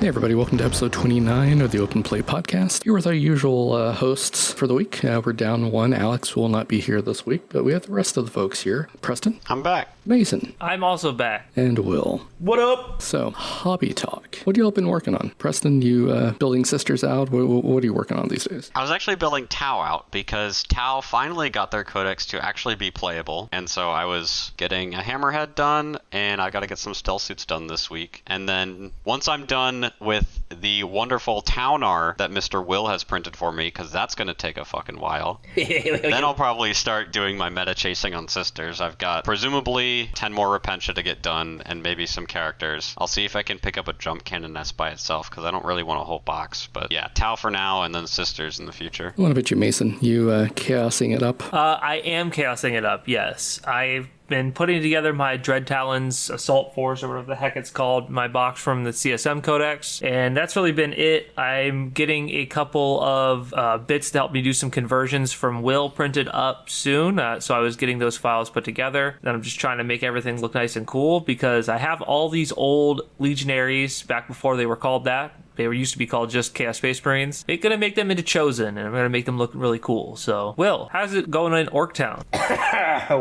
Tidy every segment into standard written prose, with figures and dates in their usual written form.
Hey everybody, welcome to episode 29 of the Open Play Podcast. Here with our usual hosts for the week. We're down one. Alex will not be here this week, but we have the rest of the folks here. Preston. I'm back. Mason. I'm also back. And Will. What up? So, hobby talk. What have y'all been working on? Preston, you building Sisters out? What are you working on these days? I was actually building Tau out because Tau finally got their codex to actually be playable. And so I was getting a hammerhead done, and I got to get some stealth suits done this week. And then once I'm done with the wonderful Taunar that Mr. Will has printed for me, because that's going to take a fucking while, then I'll probably start doing my meta chasing on Sisters. I've got presumably 10 more Repentia to get done, and maybe some characters. I'll see if I can pick up a jump cannon nest by itself, because I don't really want a whole box. But yeah, Tau for now, and then Sisters in the future. What about you, Mason? You chaosing it up? I am chaosing it up, yes. I've been putting together my Dread Talons Assault Force, or whatever the heck it's called, my box from the CSM Codex, and that's really been it. I'm getting a couple of bits to help me do some conversions from Will printed up soon, so I was getting those files put together. Then I'm just trying to make everything look nice and cool, because I have all these old Legionaries back before they were called that. They were used to be called just Chaos Space Marines. I'm going to make them into Chosen, and I'm going to make them look really cool. So, Will, how's it going in Orktown?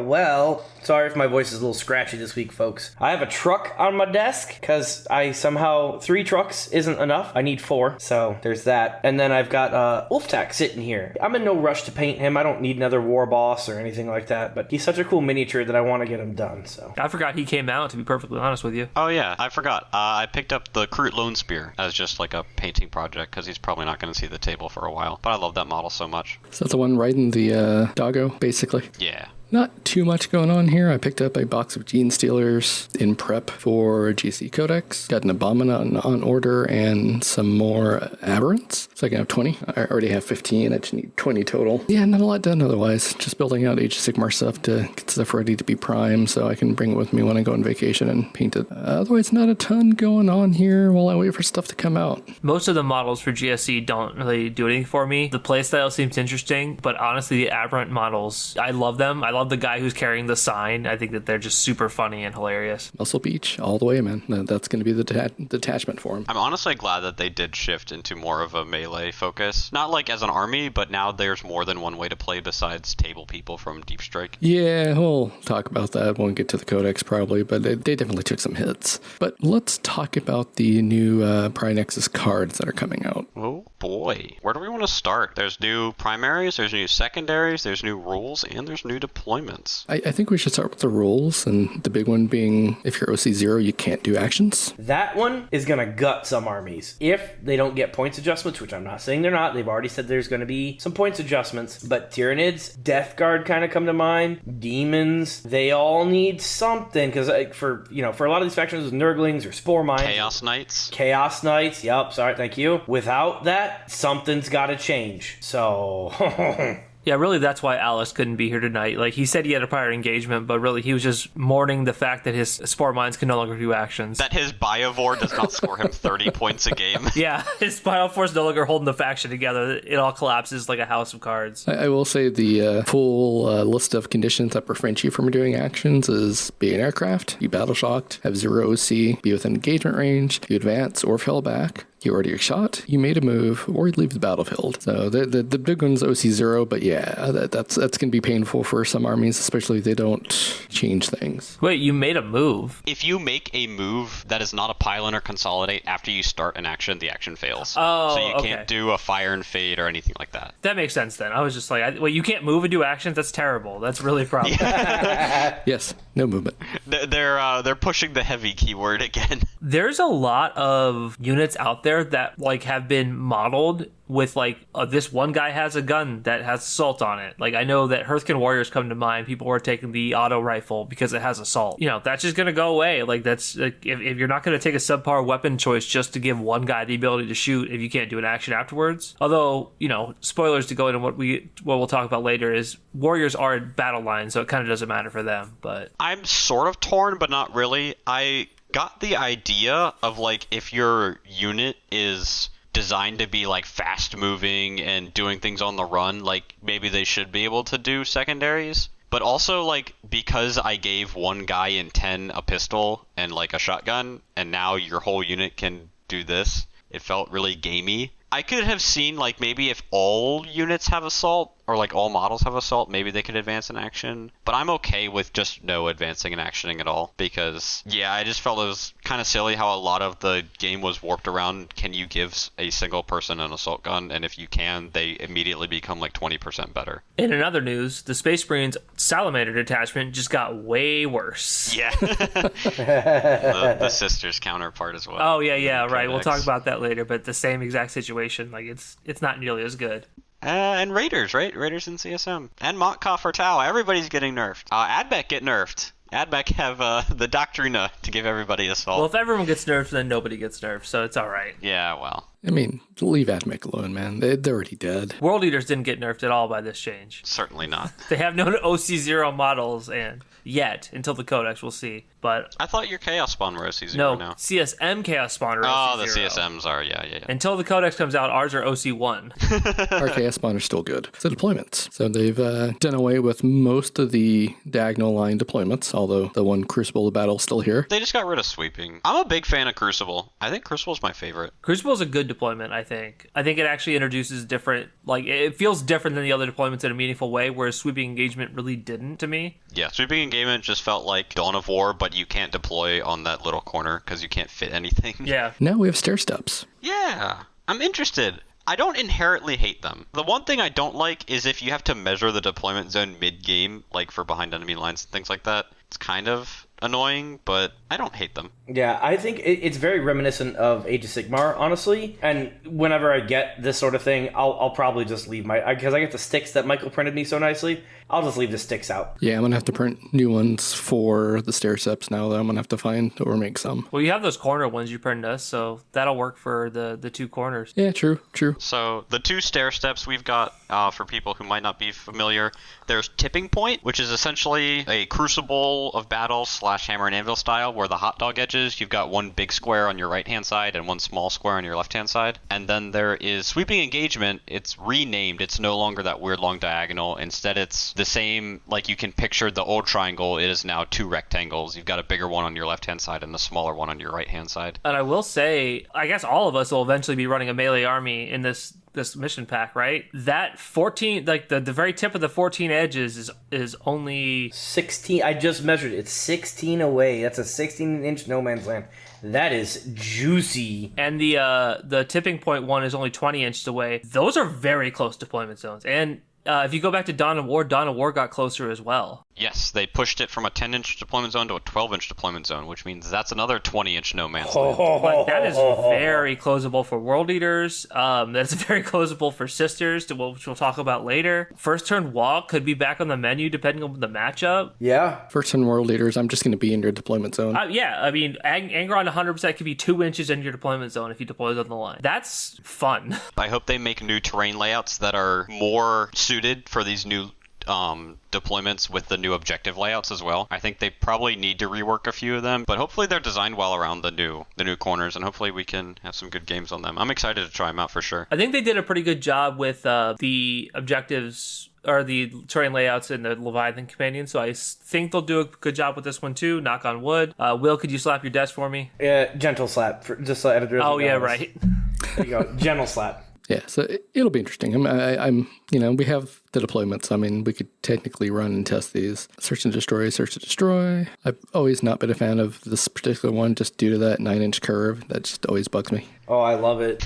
Well, sorry if my voice is a little scratchy this week, folks. I have a truck on my desk, because I somehow, 3 trucks isn't enough. I need 4, so there's that. And then I've got Ulftak sitting here. I'm in no rush to paint him. I don't need another war boss or anything like that, but he's such a cool miniature that I want to get him done, so. I forgot he came out, to be perfectly honest with you. Oh yeah, I forgot. I picked up the Kroot Lone Spear as just like a painting project, because he's probably not going to see the table for a while. But I love that model so much. Is that the one riding the doggo, basically? Yeah. Not too much going on here. I picked up a box of Gene Stealers in prep for GSC Codex. Got an Abomin on order and some more Aberrants. So I can have 20. I already have 15. I just need 20 total. Yeah, not a lot done otherwise. Just building out Age of Sigmar stuff to get stuff ready to be prime so I can bring it with me when I go on vacation and paint it. Otherwise, not a ton going on here while I wait for stuff to come out. Most of the models for GSC don't really do anything for me. The playstyle seems interesting, but honestly, the Aberrant models, I love them. I love the guy who's carrying the sign. I think that they're just super funny and hilarious. Muscle Beach all the way, man. That's going to be the detachment for him. I'm honestly glad that they did shift into more of a melee focus. Not like as an army, but now there's more than one way to play besides table people from Deep Strike. Yeah, we'll talk about that when we get to the Codex probably, but they definitely took some hits. But let's talk about the new Pariah Nexus cards that are coming out. Oh boy. Where do we want to start? There's new primaries, there's new secondaries, there's new rules, and there's new deployments. I think we should start with the rules, and the big one being if you're OC0, you can't do actions. That one is going to gut some armies. If they don't get points adjustments, which I'm not saying they're not, they've already said there's going to be some points adjustments, but Tyranids, Death Guard kind of come to mind, Demons, they all need something, because for a lot of these factions, Nurglings or Spore Mines. Chaos Knights, yep, sorry, thank you. Without that, something's got to change. So... Yeah, really, that's why Alice couldn't be here tonight. Like, he said he had a prior engagement, but really, he was just mourning the fact that his Spore Mines can no longer do actions. That his Biovore does not score him 30 points a game. Yeah, his Bioforce is no longer holding the faction together. It all collapses like a house of cards. I will say the full list of conditions that prevent you from doing actions is be an aircraft, be battle shocked, have 0 OC, be within engagement range, you advance or fell back, you already shot, you made a move, or you leave the battlefield. So the big one's OC0, but yeah, that's going to be painful for some armies, especially if they don't change things. Wait, you made a move? If you make a move that is not a pylon or consolidate after you start an action, the action fails. Oh, so you can't do a fire and fade or anything like that. That makes sense then. I was just like, wait, you can't move and do actions? That's terrible. That's really a problem. Yes, no movement. They're pushing the heavy keyword again. There's a lot of units out there that like have been modeled with like this one guy has a gun that has assault on it. Like I know that Hearthkin Warriors come to mind. People were taking the auto rifle because it has assault. You know, that's just gonna go away. Like that's like, if you're not gonna take a subpar weapon choice just to give one guy the ability to shoot if you can't do an action afterwards. Although, you know, spoilers to go into what we'll talk about later is Warriors are in battle line, so it kind of doesn't matter for them. But I'm sort of torn, but not really. I got the idea of like if your unit is designed to be like fast moving and doing things on the run, like maybe they should be able to do secondaries. But also like because I gave one guy in 10 a pistol and like a shotgun and now your whole unit can do this, It felt really gamey. I could have seen, like, maybe if all units have assault, or like all models have assault, maybe they could advance in action. But I'm okay with just no advancing and actioning at all, because, yeah, I just felt it was kind of silly how a lot of the game was warped around, can you give a single person an assault gun? And if you can, they immediately become like 20% better. In another news, the Space Marines Salamander detachment just got way worse. Yeah. the Sisters counterpart as well. Oh, yeah, right. We'll Codex. talk about that later, but the same exact situation. Like, it's not nearly as good. And Raiders, right? Raiders in CSM. And Montka for Tau. Everybody's getting nerfed. Admech get nerfed. Admech have the Doctrina to give everybody assault. Well, if everyone gets nerfed, then nobody gets nerfed, so it's all right. Yeah, well. I mean, leave Admech alone, man. They're already dead. World Eaters didn't get nerfed at all by this change. Certainly not. They have no OC0 models and yet until the Codex. We'll see. But I thought your Chaos Spawn were OC0 no, now. CSM Chaos Spawn are Oh, OC0. the CSMs are, yeah. Until the Codex comes out, ours are OC1. Our Chaos Spawn are still good. So deployments. So they've done away with most of the diagonal line deployments, although the one Crucible of Battle is still here. They just got rid of sweeping. I'm a big fan of Crucible. I think Crucible's my favorite. Crucible is a good deployment, I think. I think it actually introduces different, like, it feels different than the other deployments in a meaningful way, whereas Sweeping Engagement really didn't to me. Yeah, sweeping engagement just felt like Dawn of War, but you can't deploy on that little corner because you can't fit anything. Yeah. Now we have stair steps. Yeah, I'm interested. I don't inherently hate them. The one thing I don't like is if you have to measure the deployment zone mid-game, like for behind enemy lines and things like that. It's kind of annoying, but I don't hate them. Yeah, I think it's very reminiscent of Age of Sigmar, honestly. And whenever I get this sort of thing, I'll probably just leave because I get the sticks that Michael printed me so nicely. I'll just leave the sticks out. Yeah, I'm going to have to print new ones for the stair steps now that I'm going to have to find or make some. Well, you have those corner ones you printed us, so that'll work for the two corners. Yeah, true. So the two stair steps we've got, for people who might not be familiar, there's Tipping Point, which is essentially a Crucible of Battle / Hammer and Anvil style, where the hot dog edges, you've got one big square on your right-hand side and one small square on your left-hand side. And then there is Sweeping Engagement. It's renamed. It's no longer that weird long diagonal. Instead, it's the same, like you can picture the old triangle. It is now two rectangles. You've got a bigger one on your left-hand side and a smaller one on your right-hand side. And I will say, I guess all of us will eventually be running a melee army in this mission pack, right? That 14, like the very tip of the 14 edges is only 16. I just measured it. It's 16 away. That's a 16-inch no man's land. That is juicy. And the tipping point one is only 20 inches away. Those are very close deployment zones. And if you go back to Dawn of War got closer as well. Yes, they pushed it from a 10-inch deployment zone to a 12-inch deployment zone, which means that's another 20-inch no man's land. But that is very closable for World Eaters. That's very closable for Sisters, which we'll talk about later. First turn walk could be back on the menu depending on the matchup. Yeah. First turn World Leaders, I'm just going to be in your deployment zone. Yeah, I mean, Anger on 100% could be 2 inches in your deployment zone if he deploys on the line. That's fun. I hope they make new terrain layouts that are more suited for these new deployments with the new objective layouts as well. I think they probably need to rework a few of them, but hopefully they're designed well around the new corners, and hopefully we can have some good games on them. I'm excited to try them out for sure. I think they did a pretty good job with the objectives or the terrain layouts in the Leviathan Companion, so I think they'll do a good job with this one too, knock on wood. Will, could you slap your desk for me? Gentle slap. Just so editors. Oh, yeah, right. There you go. Gentle slap. Yeah, so it'll be interesting. I'm we have the deployments. I mean, we could technically run and test these. Search and destroy. I've always not been a fan of this particular one just due to that 9-inch curve. That just always bugs me. Oh, I love it.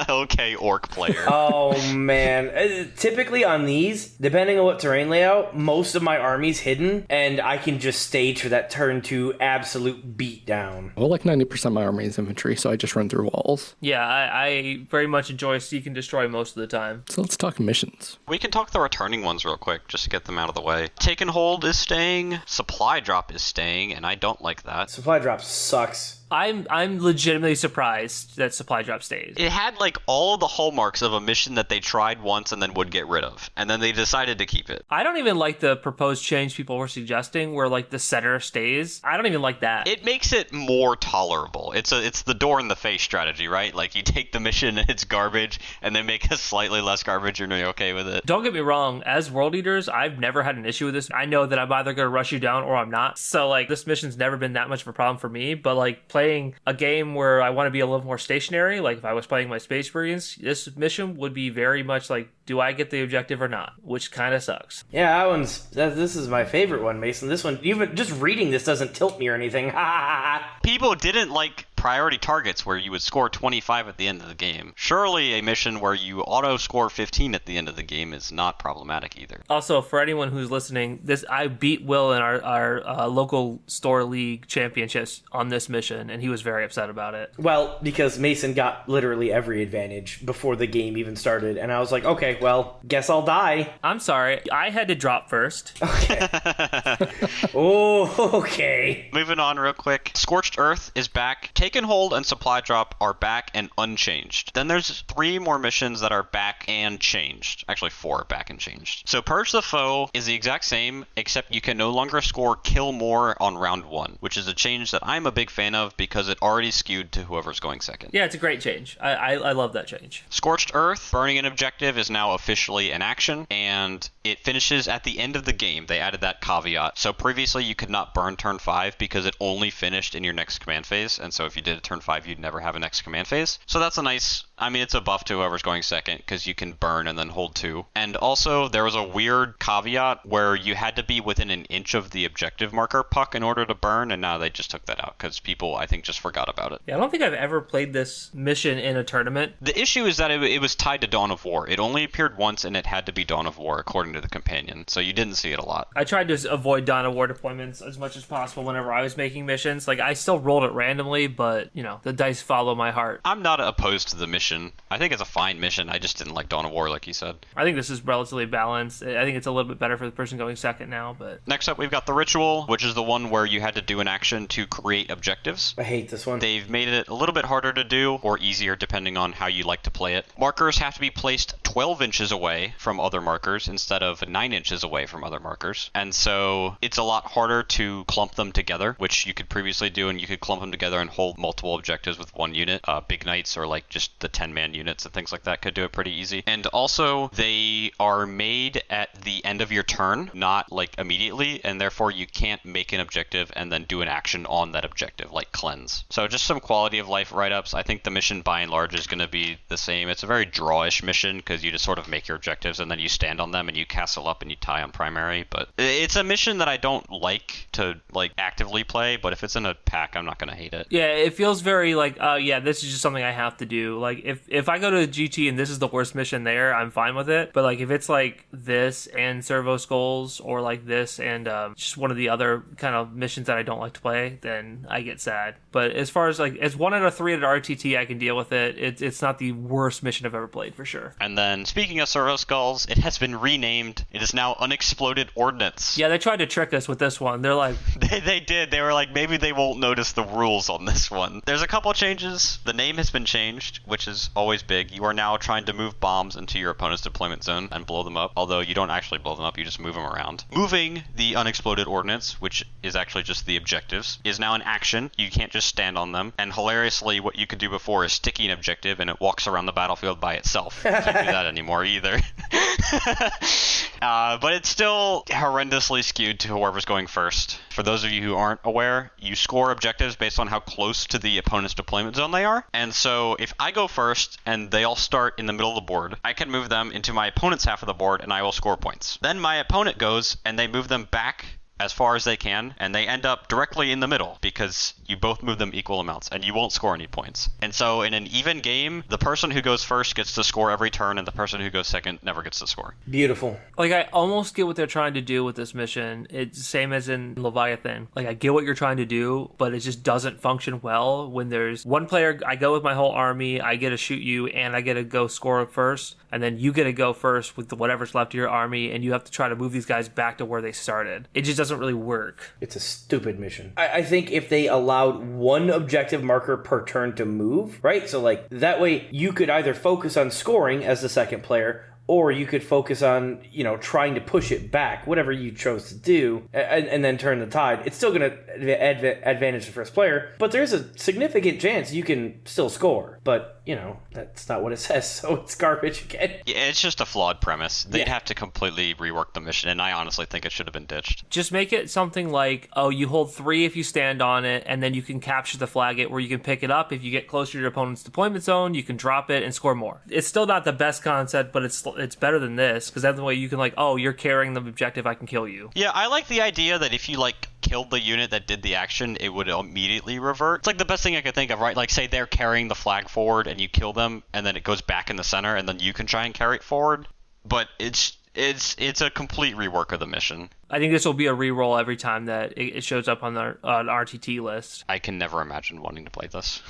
Okay, orc player. Oh, man. Typically on these, depending on what terrain layout, most of my army's hidden, and I can just stage for that turn 2 absolute beatdown. Well, like 90% of my army is infantry, so I just run through walls. Yeah, I very much enjoy Seek and Destroy most of the time. So let's talk missions. We can talk the returning ones real quick, just to get them out of the way. Take and Hold is staying, Supply Drop is staying, and I don't like that. Supply drop sucks. I'm legitimately surprised that Supply Drop stays. It had like all of the hallmarks of a mission that they tried once and then would get rid of, and then they decided to keep it. I don't even like the proposed change people were suggesting where like the center stays. I don't even like that. It makes it more tolerable. It's the door in the face strategy, right? Like you take the mission and it's garbage and then make it slightly less garbage and you're okay with it. Don't get me wrong, as World Eaters, I've never had an issue with this. I know that I'm either going to rush you down or I'm not. So like this mission's never been that much of a problem for me, but like playing a game where I want to be a little more stationary, like if I was playing my Space Marines, this mission would be very much like, do I get the objective or not? Which kind of sucks. Yeah, this is my favorite one, Mason. This one, even just reading this doesn't tilt me or anything. People didn't like priority targets where you would score 25 at the end of the game. Surely a mission where you auto score 15 at the end of the game is not problematic either. Also, for anyone who's listening, I beat Will in our local store league championships on this mission, and he was very upset about it. Well, because Mason got literally every advantage before the game even started, and I was like, okay, well, guess I'll die. I'm sorry, I had to drop first. Okay. Oh, okay. Moving on real quick. Scorched Earth is back. Take and Hold and Supply Drop are back and unchanged. Then there's 3 more missions that are back and changed. Actually, 4 are back and changed. So Purge the Foe is the exact same, except you can no longer score Kill More on round 1, which is a change that I'm a big fan of because it already skewed to whoever's going second. Yeah, it's a great change. I love that change. Scorched Earth, burning an objective, is now officially in action, and it finishes at the end of the game. They added that caveat. So previously you could not burn turn 5 because it only finished in your next command phase, and so if you did a turn 5, you'd never have a next command phase. So that's a nice, it's a buff to whoever's going second because you can burn and then hold 2. And also there was a weird caveat where you had to be within an inch of the objective marker puck in order to burn, and now they just took that out because people, I think, just forgot about it. Yeah, I don't think I've ever played this mission in a tournament. The issue is that it was tied to Dawn of War. It only appeared once, and it had to be Dawn of War according to the companion, so you didn't see it a lot. I tried to avoid Dawn of War deployments as much as possible whenever I was making missions. Like, I still rolled it randomly, but, the dice follow my heart. I'm not opposed to the mission. I think it's a fine mission. I just didn't like Dawn of War, like you said. I think this is relatively balanced. I think it's a little bit better for the person going second now, but... Next up, we've got the Ritual, which is the one where you had to do an action to create objectives. I hate this one. They've made it a little bit harder to do, or easier, depending on how you like to play it. Markers have to be placed 12 inches away from other markers instead of 9 inches away from other markers. And so it's a lot harder to clump them together, which you could previously do, and you could clump them together and hold multiple objectives with one unit. Big Knights or like just the 10-man units and things like that could do it pretty easy. And also they are made at the end of your turn, not like immediately, and therefore you can't make an objective and then do an action on that objective, like cleanse. So just some quality of life write-ups. I think the mission by and large is going to be the same. It's a very drawish mission because you just sort of make your objectives and then you stand on them and you castle up and you tie on primary. But it's a mission that I don't like to like actively play, but if it's in a pack, I'm not going to hate it. Yeah, it feels very like, this is just something I have to do. Like, if I go to GT and this is the worst mission there, I'm fine with it. But like, if it's like this and Servo Skulls, or like this and just one of the other kind of missions that I don't like to play, then I get sad. But as far as like, as 1 out of 3 at RTT, I can deal with it. It's not the worst mission I've ever played, for sure. And then, speaking of Servo Skulls, it has been renamed. It is now Unexploded Ordnance. Yeah, they tried to trick us with this one. They're like... They did. They were like, maybe they won't notice the rules on this one. There's a couple changes. The name has been changed, which is always big. You are now trying to move bombs into your opponent's deployment zone and blow them up, although you don't actually blow them up, you just move them around. Moving the Unexploded Ordnance, which is actually just the objectives, is now an action. You can't just stand on them. And hilariously, what you could do before is sticky an objective and it walks around the battlefield by itself. You can't do that anymore either. But it's still horrendously skewed to whoever's going first. For those of you who aren't aware, you score objectives based on how close to the opponent's deployment zone they are. And so if I go first and they all start in the middle of the board, I can move them into my opponent's half of the board and I will score points. Then my opponent goes and they move them back as far as they can, and they end up directly in the middle because you both move them equal amounts and you won't score any points. And so in an even game, the person who goes first gets to score every turn and the person who goes second never gets to score. Beautiful. Like, I almost get what they're trying to do with this mission. It's the same as in Leviathan. Like, I get what you're trying to do, but it just doesn't function well when there's one player, I go with my whole army, I get to shoot you, and I get to go score first, and then you get to go first with whatever's left of your army, and you have to try to move these guys back to where they started. It just doesn't really work. It's a stupid mission. I think if they allowed one objective marker per turn to move, right? So like that way you could either focus on scoring as the second player or you could focus on, trying to push it back, whatever you chose to do, and then turn the tide. It's still going to advantage the first player, but there's a significant chance you can still score. But, that's not what it says, so it's garbage again. Yeah, it's just a flawed premise. They'd have to completely rework the mission, and I honestly think it should have been ditched. Just make it something like, you hold 3 if you stand on it, and then you can capture the flag where you can pick it up. If you get closer to your opponent's deployment zone, you can drop it and score more. It's still not the best concept, but it's better than this, because that's the way you can you're carrying the objective, I can kill you. Yeah, I like the idea that if you killed the unit that did the action, it would immediately revert. It's the best thing I could think of, right? Say they're carrying the flag forward and you kill them, and then it goes back in the center, and then you can try and carry it forward. But it's a complete rework of the mission. I think this will be a reroll every time that it shows up on the RTT list. I can never imagine wanting to play this.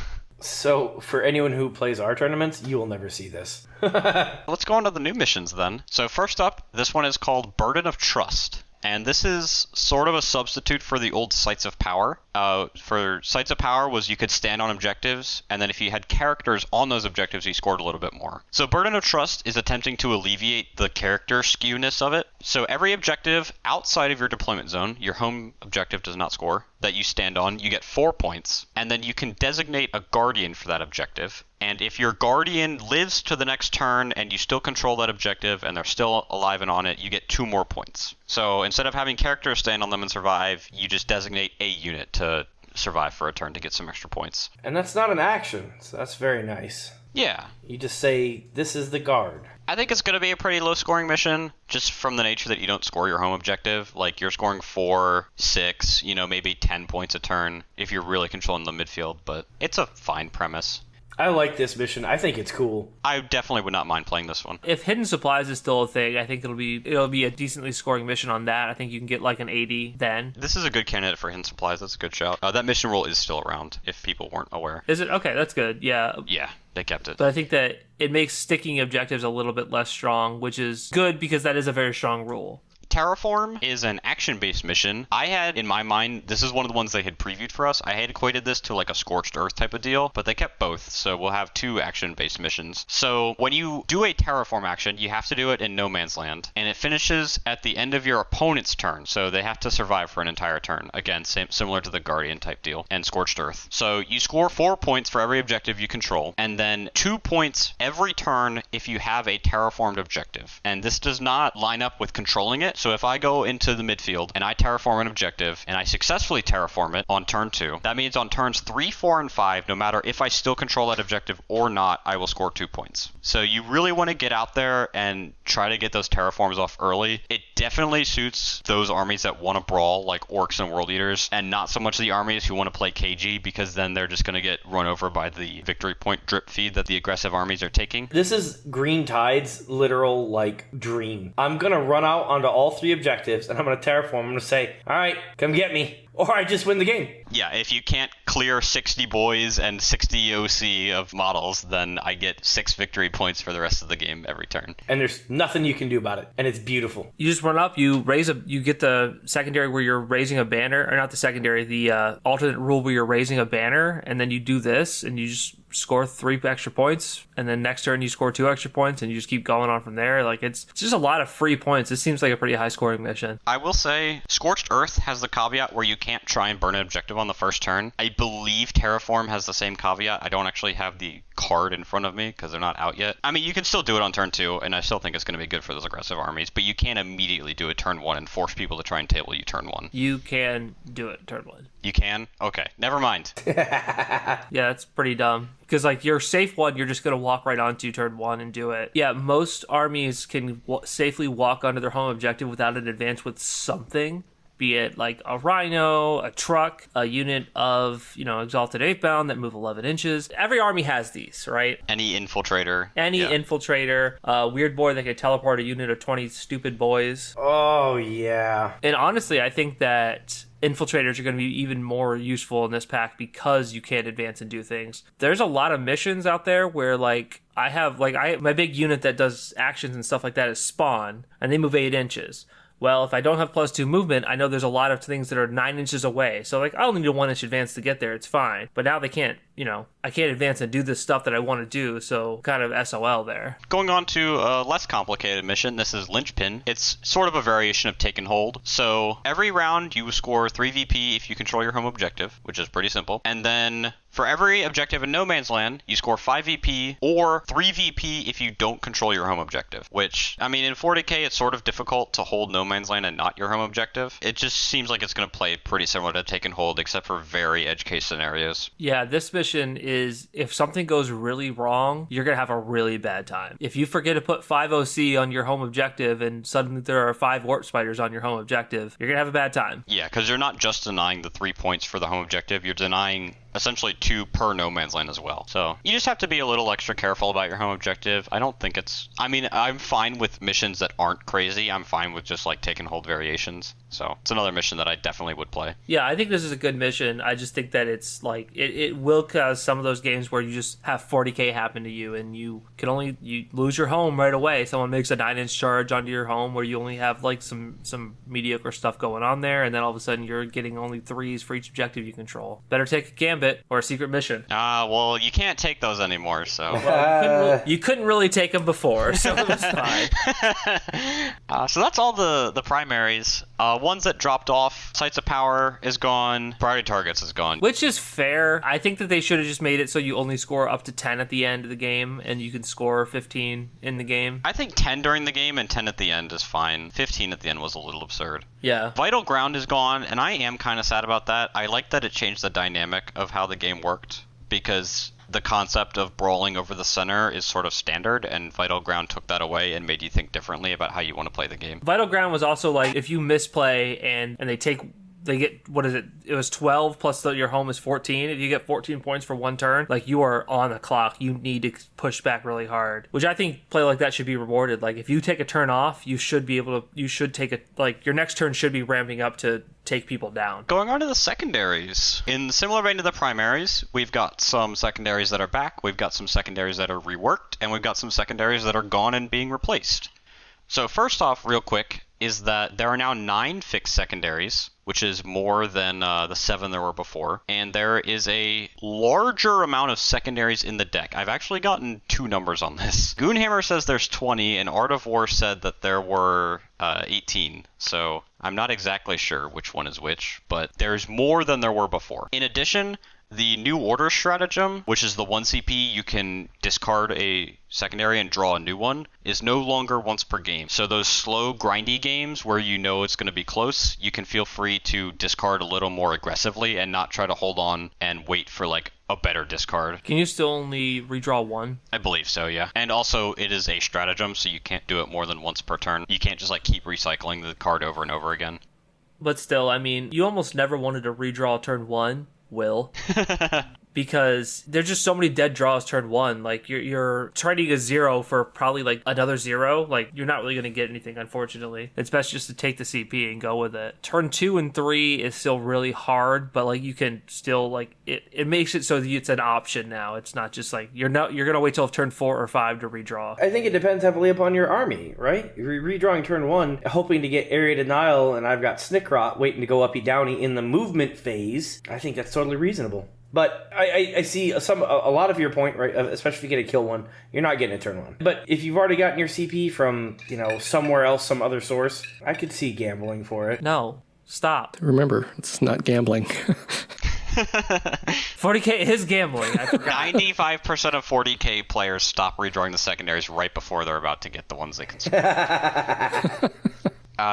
So, for anyone who plays our tournaments, you will never see this. Let's go on to the new missions then. So first up, this one is called Burden of Trust. And this is sort of a substitute for the old Sites of Power. For Sites of Power was you could stand on objectives, and then if you had characters on those objectives, you scored a little bit more. So Burden of Trust is attempting to alleviate the character skewness of it. So every objective outside of your deployment zone, your home objective does not score, that you stand on, you get 4 points. And then you can designate a guardian for that objective. And if your guardian lives to the next turn and you still control that objective and they're still alive and on it, you get 2 more points. So instead of having characters stand on them and survive, you just designate a unit to survive for a turn to get some extra points. And that's not an action, so that's very nice. Yeah. You just say, this is the guard. I think it's going to be a pretty low scoring mission, just from the nature that you don't score your home objective. You're scoring 4, 6, maybe 10 points a turn if you're really controlling the midfield, but it's a fine premise. I like this mission. I think it's cool. I definitely would not mind playing this one. If hidden supplies is still a thing, I think it'll be a decently scoring mission on that. I think you can get an 80 then. This is a good candidate for hidden supplies. That's a good shout. That mission rule is still around, if people weren't aware. Is it? Okay, that's good. Yeah. Yeah, they kept it. But I think that it makes sticking objectives a little bit less strong, which is good because that is a very strong rule. Terraform is an action-based mission. I had, in my mind, this is one of the ones they had previewed for us. I had equated this to a Scorched Earth type of deal, but they kept both, so we'll have 2 action-based missions. So when you do a Terraform action, you have to do it in No Man's Land, and it finishes at the end of your opponent's turn, so they have to survive for an entire turn. Again, similar to the Guardian type deal, and Scorched Earth. So you score 4 points for every objective you control, and then 2 points every turn if you have a terraformed objective. And this does not line up with controlling it. So if I go into the midfield and I terraform an objective and I successfully terraform it on turn 2, that means on turns 3, 4, and 5, no matter if I still control that objective or not, I will score 2 points. So you really want to get out there and try to get those terraforms off early. It definitely suits those armies that want to brawl, like Orcs and World Eaters, and not so much the armies who want to play KG, because then they're just going to get run over by the victory point drip feed that the aggressive armies are taking. This is Green Tide's literal dream. I'm going to run out onto all 3 objectives and I'm going to terraform. I'm going to say, all right, come get me. Or I just win the game. Yeah, if you can't clear 60 boys and 60 OC of models, then I get 6 victory points for the rest of the game every turn. And there's nothing you can do about it. And it's beautiful. You just run up, you get the secondary where you're raising a banner, or not the secondary, the alternate rule where you're raising a banner, and then you do this, and you just score 3 extra points, and then next turn you score 2 extra points, and you just keep going on from there. It's just a lot of free points. This seems like a pretty high scoring mission. I will say Scorched Earth has the caveat where you can't try and burn an objective on the first turn. I believe Terraform has the same caveat. I don't actually have the card in front of me because they're not out yet. I mean, you can still do it on turn 2, and I still think it's going to be good for those aggressive armies, but you can't immediately do it turn 1 and force people to try and table you turn 1. You can do it turn 1. You can? Okay, never mind. Yeah, that's pretty dumb. Because, your safe one, you're just going to walk right onto turn 1 and do it. Yeah, most armies can safely walk onto their home objective without an advance with something. Be it a rhino, a truck, a unit of, Exalted Eightbound that move 11 inches. Every army has these, right? Any infiltrator. Infiltrator. Weird boy that can teleport a unit of 20 stupid boys. Oh, yeah. And honestly, I think that infiltrators are going to be even more useful in this pack because you can't advance and do things. There's a lot of missions out there where I have my big unit that does actions and stuff like that is Spawn, and they move 8 inches. Well, if I don't have +2 movement, I know there's a lot of things that are 9 inches away. So I only need a 1-inch advance to get there. It's fine. But now they can't I can't advance and do this stuff that I want to do, so kind of SOL there. Going on to a less complicated mission, this is Linchpin. It's sort of a variation of Take and Hold. So every round you score 3 VP if you control your home objective, which is pretty simple. And then for every objective in No Man's Land, you score 5 VP or 3 VP if you don't control your home objective, which, I mean, in 40k, it's sort of difficult to hold No Man's Land and not your home objective. It just seems like it's going to play pretty similar to Take and Hold, except for very edge case scenarios. Yeah, this mission is, if something goes really wrong, you're going to have a really bad time. If you forget to put 5 OC on your home objective and suddenly there are 5 warp spiders on your home objective, you're going to have a bad time. Yeah, because you're not just denying the 3 points for the home objective, you're denying essentially 2 per No Man's Land as well. So you just have to be a little extra careful about your home objective. I don't think it's... I mean, I'm fine with missions that aren't crazy. I'm fine with just like take and hold variations. So it's another mission that I definitely would play. Yeah, I think this is a good mission. I just think that it's like, it will cause some of those games where you just have 40k happen to you and you lose your home right away. Someone makes a 9-inch charge onto your home where you only have like some mediocre stuff going on there, and then all of a sudden you're getting only 3s for each objective you control. Better take a gambit or a secret mission. Well, you can't take those anymore, so... Well, you couldn't really take them before, so it was fine. So that's all the primaries. Ones that dropped off, Sites of Power is gone, Priority Targets is gone. Which is fair. I think that they should have just made it so you only score up to 10 at the end of the game, and you can score 15 in the game. I think 10 during the game and 10 at the end is fine. 15 at the end was a little absurd. Yeah. Vital Ground is gone, and I am kind of sad about that. I like that it changed the dynamic of how the game worked, because the concept of brawling over the center is sort of standard, and Vital Ground took that away and made you think differently about how you want to play the game. Vital Ground was also like, if you misplay and they get, what is it? It was 12 plus your home is 14. If you get 14 points for one turn, like, you are on the clock. You need to push back really hard, which I think play like that should be rewarded. Like, if you take a turn off, you should take a, like, your next turn should be ramping up to take people down. Going on to the secondaries. In similar vein to the primaries, we've got some secondaries that are back, we've got some secondaries that are reworked, and we've got some secondaries that are gone and being replaced. So first off, real quick, is that there are now 9 fixed secondaries, which is more than the 7 there were before. And there is a larger amount of secondaries in the deck. I've actually gotten 2 numbers on this. Goonhammer says there's 20, and Art of War said that there were 18. So I'm not exactly sure which one is which, but there's more than there were before. In addition, the New Order stratagem, which is the 1 CP you can discard a secondary and draw a new one, is no longer once per game. So those slow, grindy games where you know it's going to be close, you can feel free to discard a little more aggressively and not try to hold on and wait for like a better discard. Can you still only redraw 1? I believe so, yeah. And also it is a stratagem, so you can't do it more than once per turn. You can't just like keep recycling the card over and over again. But still, I mean, you almost never wanted to redraw turn 1, Will. Because there's just so many dead draws turn 1. Like, you're trying to get a 0 for probably like another 0. Like, you're not really going to get anything, unfortunately. It's best just to take the CP and go with it. Turn 2 and 3 is still really hard, but like, you can still like, it makes it so that it's an option now. It's not just like you're going to wait till turn 4 or 5 to redraw. I think it depends heavily upon your army, right? You're redrawing turn 1, hoping to get Area Denial, and I've got Snickrot waiting to go uppy downy in the movement phase. I think that's totally reasonable. But I see a lot of your point, right? Especially if you get a kill one, you're not getting a turn 1. But if you've already gotten your CP from, somewhere else, some other source, I could see gambling for it. No, stop. Remember, it's not gambling. 40k is gambling. I forgot. 95% of 40k players stop redrawing the secondaries right before they're about to get the ones they can spend.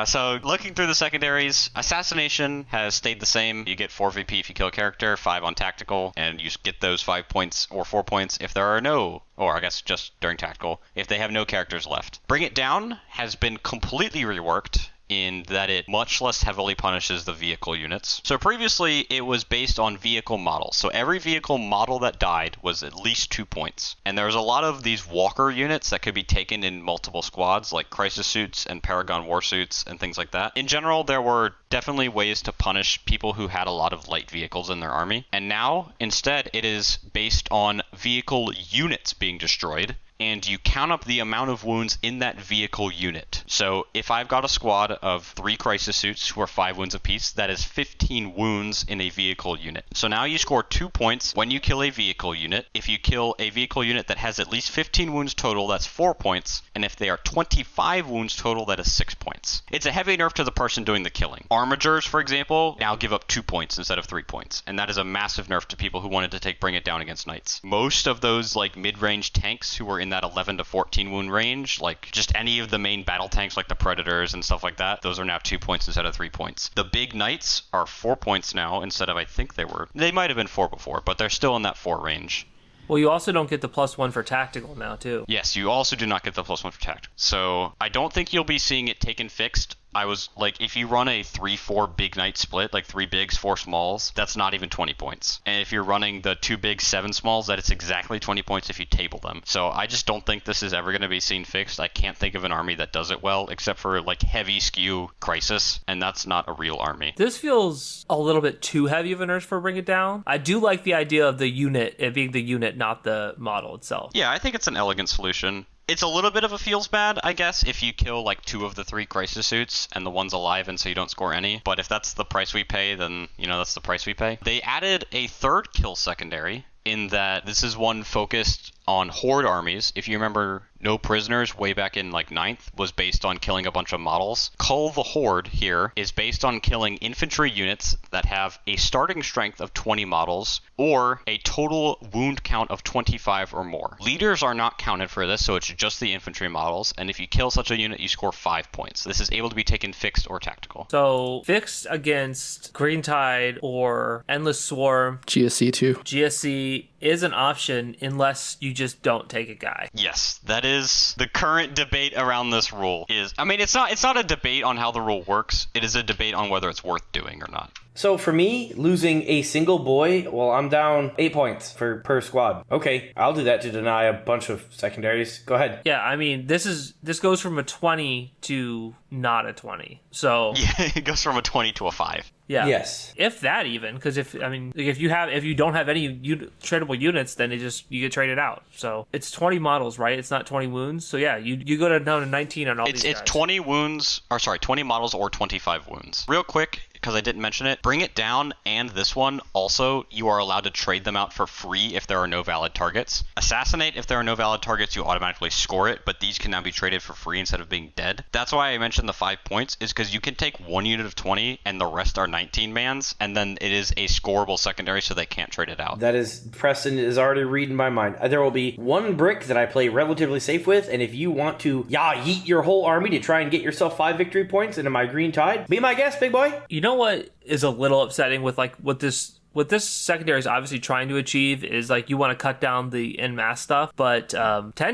So looking through the secondaries, Assassination has stayed the same. You get 4 VP if you kill a character, 5 on tactical, and you get those 5 points or 4 points if there are no, or I guess just during tactical, if they have no characters left. Bring It Down has been completely reworked in that it much less heavily punishes the vehicle units. So previously it was based on vehicle models. So every vehicle model that died was at least 2 points. And there was a lot of these walker units that could be taken in multiple squads, like crisis suits and Paragon war suits and things like that. In general, there were definitely ways to punish people who had a lot of light vehicles in their army. And now, instead, it is based on vehicle units being destroyed and you count up the amount of wounds in that vehicle unit. So if I've got a squad of 3 crisis suits who are 5 wounds apiece, that is 15 wounds in a vehicle unit. So now you score 2 points when you kill a vehicle unit. If you kill a vehicle unit that has at least 15 wounds total, that's 4 points. And if they are 25 wounds total, that is 6 points. It's a heavy nerf to the person doing the killing. Armigers, for example, now give up 2 points instead of 3 points. And that is a massive nerf to people who wanted to bring it down against knights. Most of those like mid-range tanks who were in that 11 to 14 wound range, like just any of the main battle tanks like the Predators and stuff like that, those are now 2 points instead of 3 points. The big knights are 4 points now instead of, I think they might have been 4 before, but they're still in that 4 range. Well, you also don't get the +1 for tactical now, too. Yes, you also do not get the +1 for tactical. So I don't think you'll be seeing it taken fixed. I was like, if you run a 3-4 big knight split, like 3 bigs, 4 smalls, that's not even 20 points. And if you're running the 2 bigs, 7 smalls, that it's exactly 20 points if you table them. So I just don't think this is ever going to be seen fixed. I can't think of an army that does it well, except for like heavy skew crisis, and that's not a real army. This feels a little bit too heavy of a nerf for Bring It Down. I do like the idea of the unit, it being the unit, not the model itself. Yeah, I think it's an elegant solution. It's a little bit of a feels bad, I guess, if you kill like 2 of the 3 crisis suits and the one's alive and so you don't score any. But if that's the price we pay, then, that's the price we pay. They added a 3rd kill secondary in that this is one focused on horde armies. If you remember, No Prisoners way back in like 9th was based on killing a bunch of models. Cull the Horde here is based on killing infantry units that have a starting strength of 20 models or a total wound count of 25 or more. Leaders are not counted for this, so it's just the infantry models, and if you kill such a unit, you score 5 points. This is able to be taken fixed or tactical. So fixed against Green Tide or Endless Swarm. GSC too. GSC is an option unless you just don't take a guy. Yes, that is the current debate around this rule. It's not a debate on how the rule works. It is a debate on whether it's worth doing or not. So for me, losing a single boy, well, I'm down 8 points per squad. Okay, I'll do that to deny a bunch of secondaries. Go ahead. Yeah, I mean, this goes from a 20 to not a 20. So yeah, it goes from a 20 to a 5. Yeah. Yes. If that even, because if you don't have any tradable units, then you get traded out. So it's 20 models, right? It's not 20 wounds. So yeah, you go down to 19 on all these guys. It's 20 models or 25 wounds. Real quick, because I didn't mention it, Bring It Down and this one also, you are allowed to trade them out for free if there are no valid targets. Assassinate, if there are no valid targets, you automatically score it, but these can now be traded for free instead of being dead. That's why I mentioned the 5 points, is because you can take one unit of 20 and the rest are 19 mans, and then it is a scoreable secondary, so they can't trade it out. That is, Preston is already reading my mind. There will be one brick that I play relatively safe with, and if you want to yeet your whole army to try and get yourself 5 victory points into my Green Tide, be my guest, big boy. You know what is a little upsetting with like what this secondary is obviously trying to achieve is like you want to cut down the en masse stuff, but 10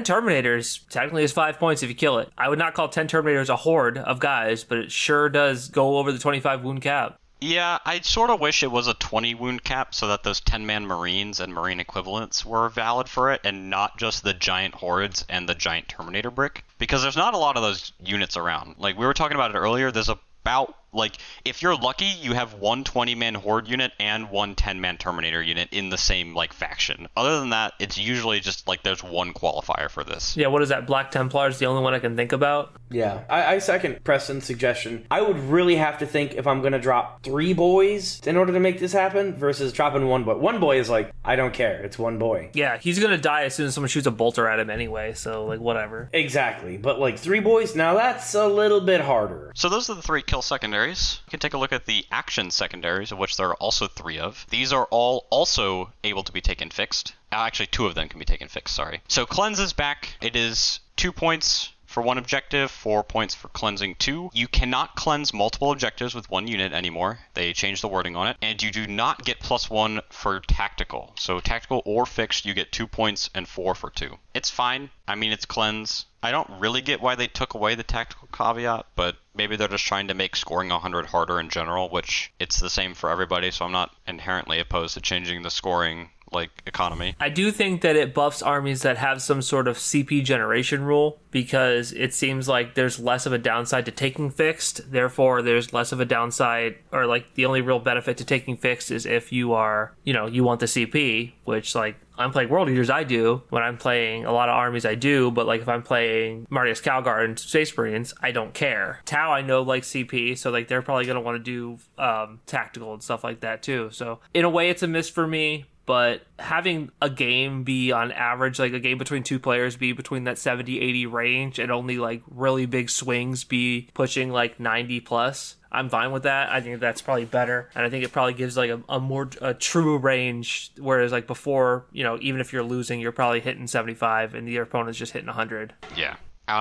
Terminators technically is 5 points if you kill it. I would not call 10 Terminators a horde of guys, but it sure does go over the 25 wound cap. Yeah, I sort of wish it was a 20 wound cap so that those 10-man Marines and Marine equivalents were valid for it and not just the giant hordes and the giant Terminator brick, because there's not a lot of those units around. Like we were talking about it earlier, there's about, like, if you're lucky, you have one 20-man horde unit and one 10-man Terminator unit in the same, like, faction. Other than that, it's usually just, like, there's one qualifier for this. Yeah, what is that? Black Templar is the only one I can think about. Yeah, I second Preston's suggestion. I would really have to think if I'm going to drop 3 boys in order to make this happen versus dropping 1 boy. 1 boy is like, I don't care. It's 1 boy. Yeah, he's going to die as soon as someone shoots a bolter at him anyway, so, like, whatever. Exactly. But, like, 3 boys, now that's a little bit harder. So those are the 3 kill secondaries. You can take a look at the action secondaries, of which there are also 3 of. These are all also able to be taken fixed. Actually, 2 of them can be taken fixed, sorry. So Cleanse is back. It is 2 points for 1 objective, 4 points for cleansing 2. You cannot cleanse multiple objectives with 1 unit anymore. They changed the wording on it. And you do not get +1 for tactical. So tactical or fixed, you get 2 points and 4 for 2. It's fine. I mean, it's cleanse. I don't really get why they took away the tactical caveat, but maybe they're just trying to make scoring 100 harder in general, which it's the same for everybody, so I'm not inherently opposed to changing the scoring like economy. I do think that it buffs armies that have some sort of CP generation rule, because it seems like there's less of a downside to taking fixed. Therefore, there's less of a downside, or like the only real benefit to taking fixed is if you are, you want the CP, which like I'm playing World Eaters, I do. When I'm playing a lot of armies, I do. But like if I'm playing Martius Calgar and Space Marines, I don't care. Tau, I know, like CP, so like they're probably going to want to do tactical and stuff like that too. So in a way, it's a miss for me. But having a game be on average, like a game between two players be between that 70-80 range, and only like really big swings be pushing like 90 plus, I'm fine with that. I think that's probably better. And I think it probably gives like a true range. Whereas like before, even if you're losing, you're probably hitting 75 and your opponent's just hitting 100. Yeah.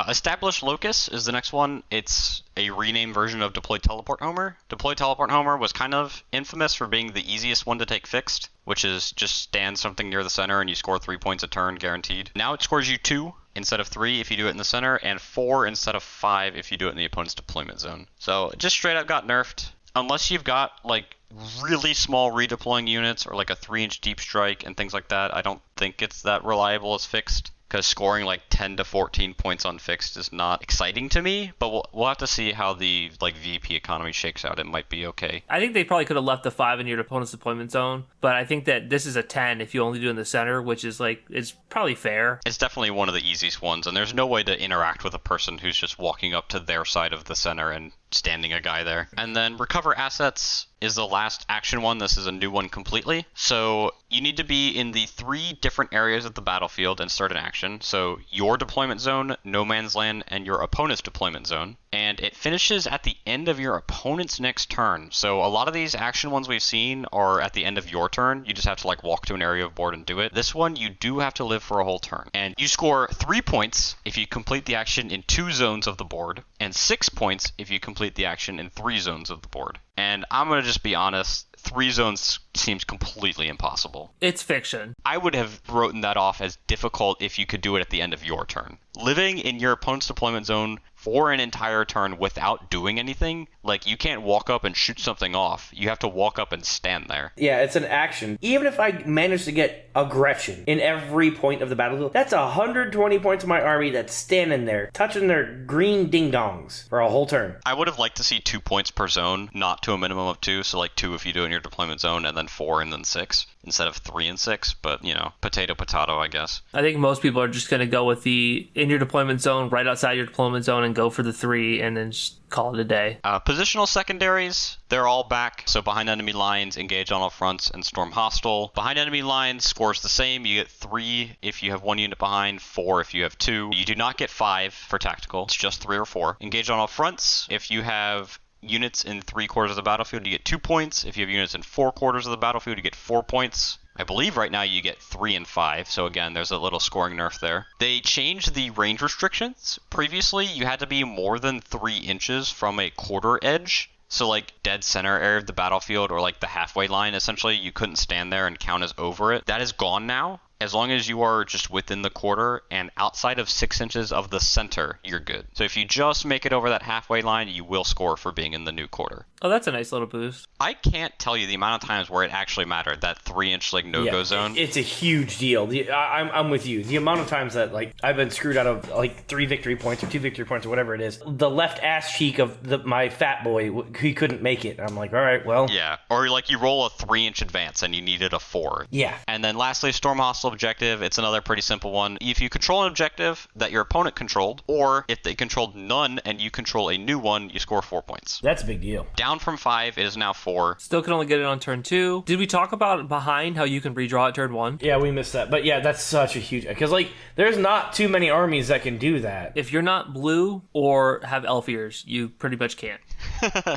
Established Locus is the next one. It's a renamed version of Deploy Teleport Homer. Deploy Teleport Homer was kind of infamous for being the easiest one to take fixed, which is just stand something near the center and you score 3 points a turn guaranteed. Now it scores you 2 instead of 3 if you do it in the center, and 4 instead of 5 if you do it in the opponent's deployment zone. So it just straight up got nerfed. Unless you've got like really small redeploying units or like a 3-inch deep strike and things like that, I don't think it's that reliable as fixed. Because scoring like 10 to 14 points on fixed is not exciting to me, but we'll have to see how the like VP economy shakes out. It might be okay. I think they probably could have left the 5 in your opponent's deployment zone, but I think that this is a 10 if you only do it in the center, which is like, it's probably fair. It's definitely one of the easiest ones, and there's no way to interact with a person who's just walking up to their side of the center and standing a guy there. And then Recover Assets is the last action one. This is a new one completely. So you need to be in the 3 different areas of the battlefield and start an action. So your deployment zone, no man's land, and your opponent's deployment zone. And it finishes at the end of your opponent's next turn. So a lot of these action ones we've seen are at the end of your turn. You just have to like walk to an area of board and do it. This one, you do have to live for a whole turn. And you score 3 points if you complete the action in 2 zones of the board, and 6 points if you complete the action in 3 zones of the board. And I'm going to just be honest, 3 zones seems completely impossible. It's fiction. I would have written that off as difficult if you could do it at the end of your turn. Living in your opponent's deployment zone for an entire turn without doing anything, like you can't walk up and shoot something off. You have to walk up and stand there. Yeah, it's an action. Even if I manage to get aggression in every point of the battlefield, that's 120 points of my army that's standing there, touching their green ding-dongs for a whole turn. I would have liked to see 2 points per zone, not to a minimum of 2, so like 2 if you do it in your deployment zone, and then 4 and then 6, instead of 3 and 6, but, potato, I guess. I think most people are just going to go with the in your deployment zone, right outside your deployment zone, and go for the 3, and then just call it a day. Positional secondaries, they're all back. So behind enemy lines, engage on all fronts, and storm hostile. Behind enemy lines, scores the same. You get 3 if you have 1 unit behind, 4 if you have 2. You do not get 5 for tactical. It's just 3 or 4. Engage on all fronts. If you have units in 3 quarters of the battlefield, you get 2 points. If you have units in 4 quarters of the battlefield, you get 4 points. I believe right now you get 3 and 5, so again, there's a little scoring nerf there. They changed the range restrictions. Previously, you had to be more than 3 inches from a quarter edge. So like dead center area of the battlefield, or like the halfway line, essentially, you couldn't stand there and count as over it. That is gone now. As long as you are just within the quarter and outside of 6 inches of the center, you're good. So if you just make it over that halfway line, you will score for being in the new quarter. Oh, that's a nice little boost. I can't tell you the amount of times where it actually mattered, that 3-inch like no-go zone. It's a huge deal. I'm with you. The amount of times that like I've been screwed out of like 3 victory points or 2 victory points or whatever it is. The left ass cheek of my fat boy, he couldn't make it. I'm like, all right, well. Yeah, or like you roll a 3-inch advance and you needed a 4. Yeah. And then lastly, storm hostile objective. It's another pretty simple one. If you control an objective that your opponent controlled, or if they controlled none and you control a new one, you score 4 points. That's a big deal. Down from 5, it is now 4. Still can only get it on turn 2. Did we talk about behind how you can redraw at turn 1? Yeah, we missed that. But yeah, that's such a huge... Because like, there's not too many armies that can do that. If you're not blue or have elf ears, you pretty much can't.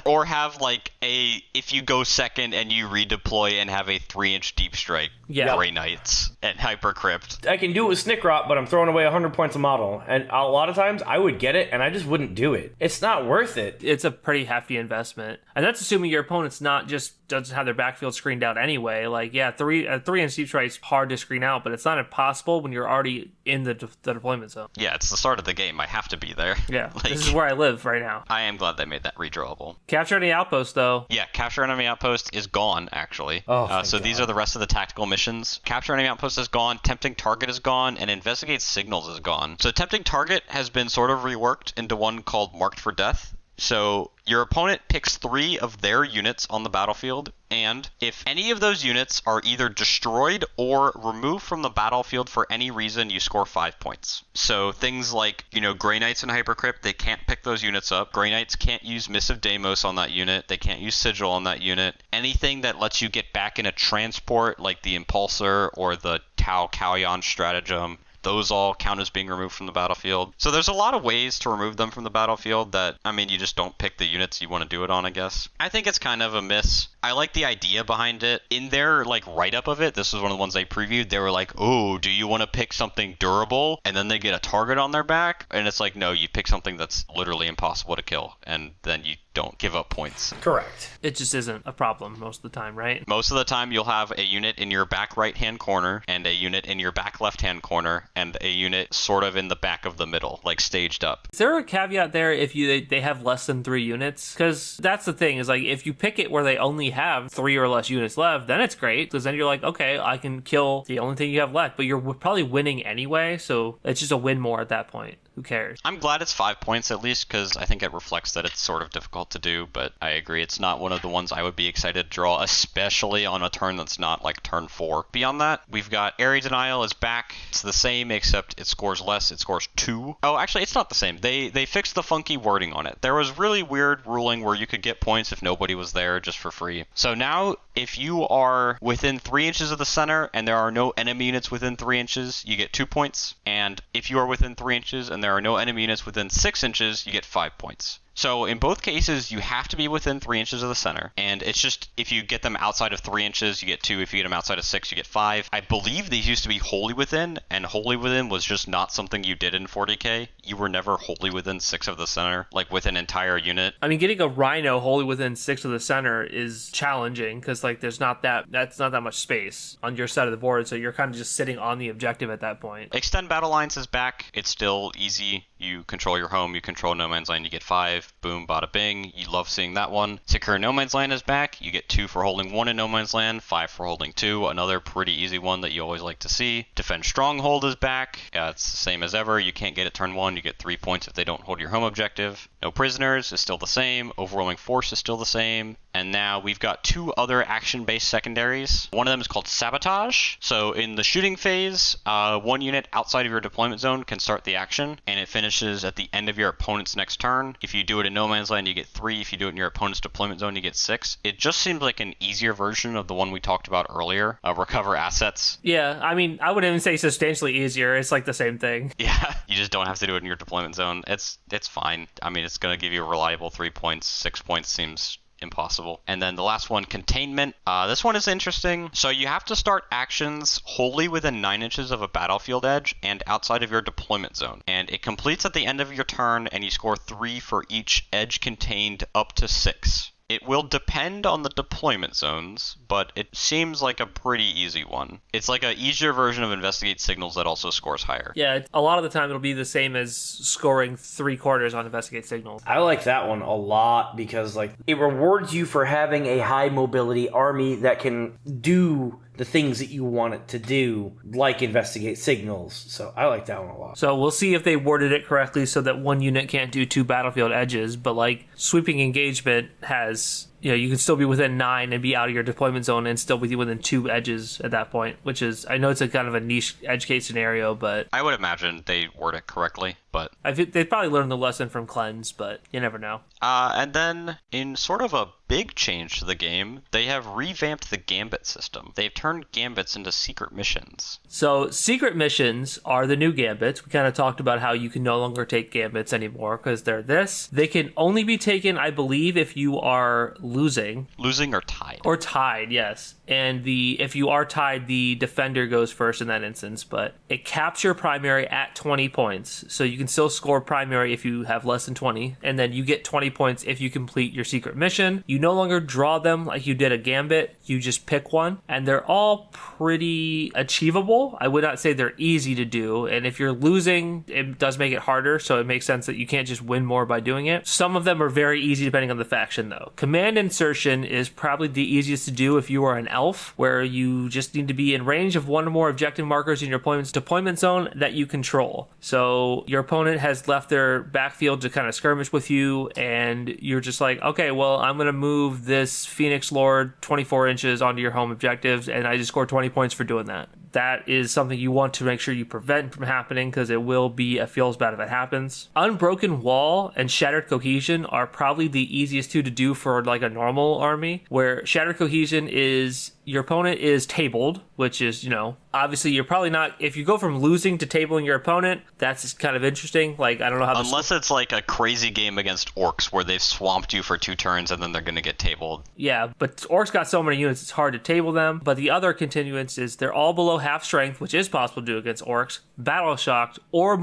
Or have like if you go second and you redeploy and have a 3-inch deep strike. Yeah. Grey Knights. at Hypercrypt. I can do it with Snickrot, but I'm throwing away 100 points a model. And a lot of times I would get it and I just wouldn't do it. It's not worth it. It's a pretty hefty investment. And that's assuming your opponent's not just doesn't have their backfield screened out anyway. Like, yeah, 3-inch deep strike's hard to screen out, but it's not impossible when you're already in the deployment zone. Yeah, it's the start of the game. I have to be there. Yeah, Like, this is where I live right now. I am glad they made that redrawable. Capture any outpost, though. Yeah, capture enemy outpost is gone, actually. Oh, so these are the rest of the tactical missions. Capture enemy outpost is gone, tempting target is gone, and investigate signals is gone. So tempting target has been sort of reworked into one called marked for death. So your opponent picks 3 of their units on the battlefield, and if any of those units are either destroyed or removed from the battlefield for any reason, you score 5 points. So things like, Grey Knights and Hypercrypt, they can't pick those units up. Grey Knights can't use Missive Deimos on that unit. They can't use Sigil on that unit. Anything that lets you get back in a transport, like the Impulsor or the Tau Kalyan stratagem, those all count as being removed from the battlefield. So there's a lot of ways to remove them from the battlefield that, you just don't pick the units you want to do it on, I guess. I think it's kind of a miss. I like the idea behind it. In their, write-up of it, this was one of the ones they previewed, they were like, oh, do you want to pick something durable? And then they get a target on their back? And it's like, no, you pick something that's literally impossible to kill, and then you don't give up points. Correct. It just isn't a problem most of the time, right? Most of the time, you'll have a unit in your back right-hand corner, and a unit in your back left-hand corner, and a unit sort of in the back of the middle, staged up. Is there a caveat there if they have less than 3 units? Because that's the thing, is if you pick it where they only have 3 or less units left, then it's great, because then you're like, okay, I can kill the only thing you have left, but you're probably winning anyway, so it's just a win more at that point. Who cares? I'm glad it's 5 points at least, because I think it reflects that it's sort of difficult to do, but I agree, it's not one of the ones I would be excited to draw, especially on a turn that's not turn 4. Beyond that, we've got Area Denial is back. It's the same, except it scores less. It scores 2. Oh, actually, it's not the same. They fixed the funky wording on it. There was really weird ruling where you could get points if nobody was there just for free. So now, if you are within 3 inches of the center and there are no enemy units within 3 inches, you get 2 points. And if you are within 3 inches and there are no enemy units within 6 inches, you get 5 points. So in both cases, you have to be within 3 inches of the center. And it's just, if you get them outside of 3 inches, you get 2. If you get them outside of 6, you get 5. I believe these used to be wholly within, and wholly within was just not something you did in 40k. You were never wholly within 6 of the center, with an entire unit. Getting a Rhino wholly within 6 of the center is challenging, because that's not that much space on your side of the board, so you're kind of just sitting on the objective at that point. Extend Battle Lines is back. It's still easy. You control your home, you control No Man's Land, you get 5. Boom, bada bing. You love seeing that one. Secure No Man's Land is back. You get 2 for holding 1 in No Man's Land, 5 for holding 2. Another pretty easy one that you always like to see. Defend Stronghold is back. It's the same as ever. You can't get it turn 1. You get 3 points if they don't hold your home objective. No Prisoners is still the same. Overwhelming Force is still the same. And now we've got 2 other action-based secondaries. One of them is called Sabotage. So in the shooting phase, 1 unit outside of your deployment zone can start the action, and it finishes at the end of your opponent's next turn. If you do it in No Man's Land, you get 3. If you do it in your opponent's deployment zone, you get 6. It just seems like an easier version of the one we talked about earlier, Recover Assets. Yeah, I wouldn't even say substantially easier. It's the same thing. Yeah, you just don't have to do it in your deployment zone. It's fine. It's going to give you a reliable 3 points. 6 points seems impossible. And then the last one, Containment. This one is interesting. So you have to start actions wholly within 9 inches of a battlefield edge and outside of your deployment zone. And it completes at the end of your turn, and you score 3 for each edge contained up to 6. It will depend on the deployment zones, but it seems like a pretty easy one. It's like an easier version of Investigate Signals that also scores higher. Yeah, a lot of the time it'll be the same as scoring 3/4 on Investigate Signals. I like that one a lot because it rewards you for having a high mobility army that can do the things that you want it to do, like Investigate Signals. So I like that one a lot. So we'll see if they worded it correctly so that 1 unit can't do 2 battlefield edges, but Sweeping Engagement has, you can still be within 9 and be out of your deployment zone and still be within 2 edges at that point, which is, I know it's a kind of a niche edge case scenario, but I would imagine they word it correctly, but they'd probably learned the lesson from Cleanse, but you never know. And then in sort of a big change to the game, they have revamped the Gambit system. They've turned Gambits into secret missions. So secret missions are the new Gambits. We kind of talked about how you can no longer take Gambits anymore because they're this. They can only be taken, I believe, if you are losing. Losing or tied? Or tied, yes. And if you are tied, the defender goes first in that instance, but it caps your primary at 20 points. So you can still score primary if you have less than 20, and then you get 20 points if you complete your secret mission. You no longer draw them like you did a Gambit, you just pick one, and they're all pretty achievable. I would not say they're easy to do, and if you're losing, it does make it harder, so it makes sense that you can't just win more by doing it. Some of them are very easy depending on the faction, though. Command insertion is probably the easiest to do if you are an elf, where you just need to be in range of one or more objective markers in your opponent's deployment zone that you control. So your opponent has left their backfield to kind of skirmish with you, and you're just like, okay, well, I'm going to move this Phoenix Lord 24 inches onto your home objectives, and I just score 20 points for doing that. That is something you want to make sure you prevent from happening, because it will be a feels bad if it happens. Unbroken Wall and Shattered Cohesion are probably the easiest two to do for like a normal army, where Shattered Cohesion is your opponent is tabled, which is, obviously you're probably not, if you go from losing to tabling your opponent, that's kind of interesting. Like, I don't know how unless it's like a crazy game against orcs where they've swamped you for 2 turns and then they're going to get tabled. Yeah, but orcs got so many units, it's hard to table them. But the other continuance is they're all below half strength, which is possible to do against orcs, battle shocked, or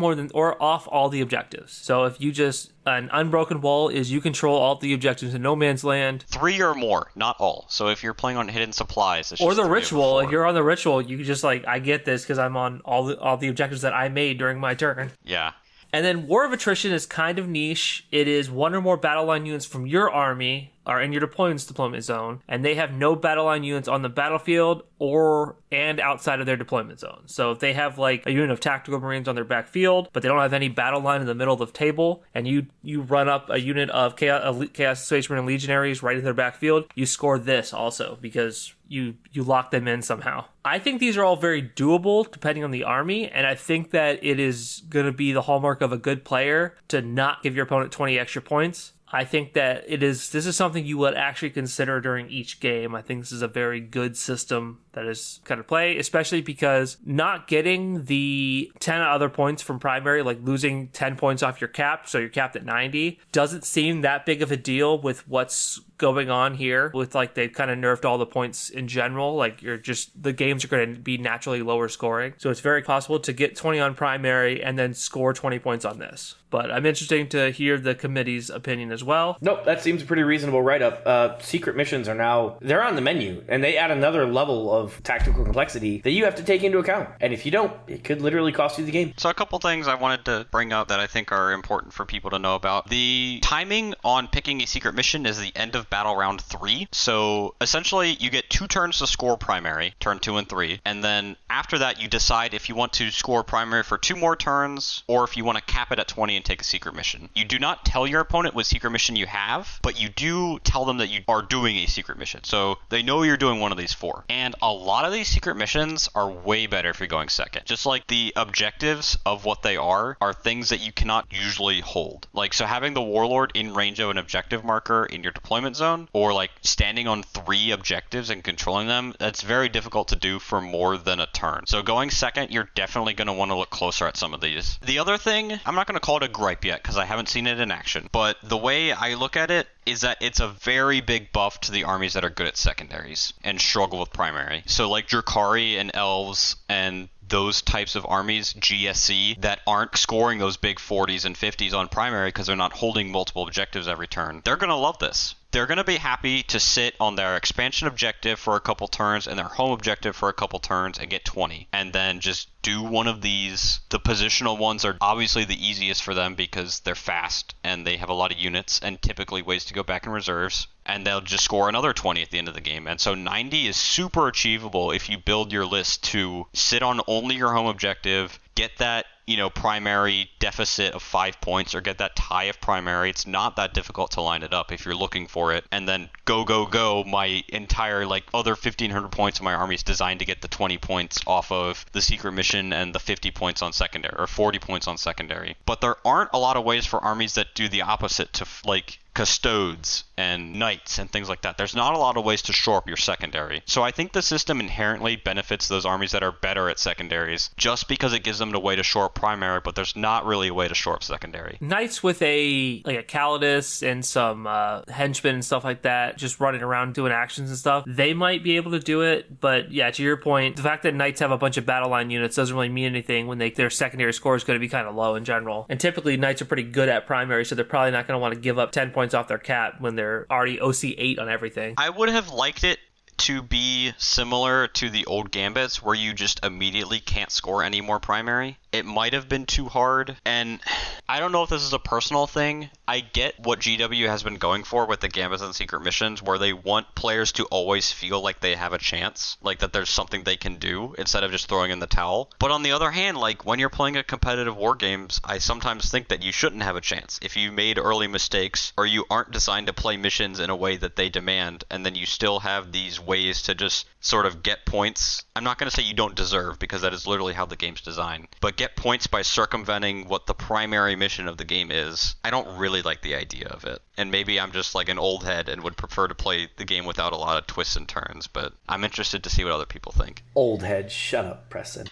off all the objectives. So if you just, an Unbroken Wall is you control all the objectives in no man's land. 3 or more, not all. So if you're playing on hidden supplies, it's or just the ritual. If you're on the ritual, you just like, I get this because I'm on all the objectives that I made during my turn. Yeah. And then War of Attrition is kind of niche. It is one or more battle line units from your army are in your deployment zone, and they have no battle line units on the battlefield and outside of their deployment zone. So if they have like a unit of tactical marines on their backfield, but they don't have any battle line in the middle of the table, and you run up a unit of Chaos Space Marine Legionaries right in their backfield, you score this also because you lock them in somehow. I think these are all very doable depending on the army, and I think that it is going to be the hallmark of a good player to not give your opponent 20 extra points. I think that this is something you would actually consider during each game. I think this is a very good system that is kind of play, especially because not getting the 10 other points from primary, like losing 10 points off your cap, so you're capped at 90, doesn't seem that big of a deal with what's going on here. With like they've kind of nerfed all the points in general, like the games are going to be naturally lower scoring, so it's very possible to get 20 on primary and then score 20 points on this. But I'm interested to hear the committee's opinion as well. Nope, that seems a pretty reasonable write-up. Secret missions they're on the menu, and they add another level of tactical complexity that you have to take into account. And if you don't, it could literally cost you the game. So a couple things I wanted to bring up that I think are important for people to know about. The timing on picking a secret mission is the end of battle round 3. So essentially, you get 2 turns to score primary, turn 2 and 3, and then after that, you decide if you want to score primary for 2 more turns, or if you want to cap it at 20 and take a secret mission. You do not tell your opponent what secret mission you have, but you do tell them that you are doing a secret mission. So they know you're doing one of these 4. And a lot of these secret missions are way better if you're going second. Just like the objectives of what they are things that you cannot usually hold. Like, so having the Warlord in range of an objective marker in your deployment zone, or like standing on 3 objectives and controlling them, that's very difficult to do for more than a turn. So going second, you're definitely going to want to look closer at some of these. The other thing, I'm not going to call it a gripe yet because I haven't seen it in action, but the way I look at it is that it's a very big buff to the armies that are good at secondaries and struggle with primary. So like Drakari and Elves and those types of armies, GSC, that aren't scoring those big 40s and 50s on primary because they're not holding multiple objectives every turn, they're going to love this. They're going to be happy to sit on their expansion objective for a couple turns and their home objective for a couple turns and get 20. And then just do one of these. The positional ones are obviously the easiest for them because they're fast and they have a lot of units and typically ways to go back in reserves. And they'll just score another 20 at the end of the game. And so 90 is super achievable if you build your list to sit on only your home objective, get that, primary deficit of 5 points, or get that tie of primary. It's not that difficult to line it up if you're looking for it. And then go, my entire other 1,500 points of my army is designed to get the 20 points off of the secret mission and the 50 points on secondary, or 40 points on secondary. But there aren't a lot of ways for armies that do the opposite to custodes and knights and things like that. There's not a lot of ways to shore up your secondary. So I think the system inherently benefits those armies that are better at secondaries just because it gives them a way to shore up primary, but there's not really a way to shore up secondary. Knights with a Calidus and some henchmen and stuff like that, just running around doing actions and stuff, they might be able to do it. But yeah, to your point, the fact that Knights have a bunch of battle line units doesn't really mean anything when their secondary score is going to be kind of low in general. And typically Knights are pretty good at primary, so they're probably not going to want to give up 10 points off their cap when they're already OC 8 on everything. I would have liked it to be similar to the old Gambits where you just immediately can't score any more primary. It might have been too hard, and I don't know if this is a personal thing. I get what GW has been going for with the Gambits and Secret Missions, where they want players to always feel like they have a chance, like that there's something they can do instead of just throwing in the towel. But on the other hand, like when you're playing a competitive war games, I sometimes think that you shouldn't have a chance. If you made early mistakes or you aren't designed to play missions in a way that they demand, and then you still have these ways to just sort of get points. I'm not going to say you don't deserve, because that is literally how the game's designed, but get points by circumventing what the primary mission of the game is. I don't really like the idea of it. And maybe I'm just like an old head and would prefer to play the game without a lot of twists and turns, but I'm interested to see what other people think. Old head, shut up, Preston.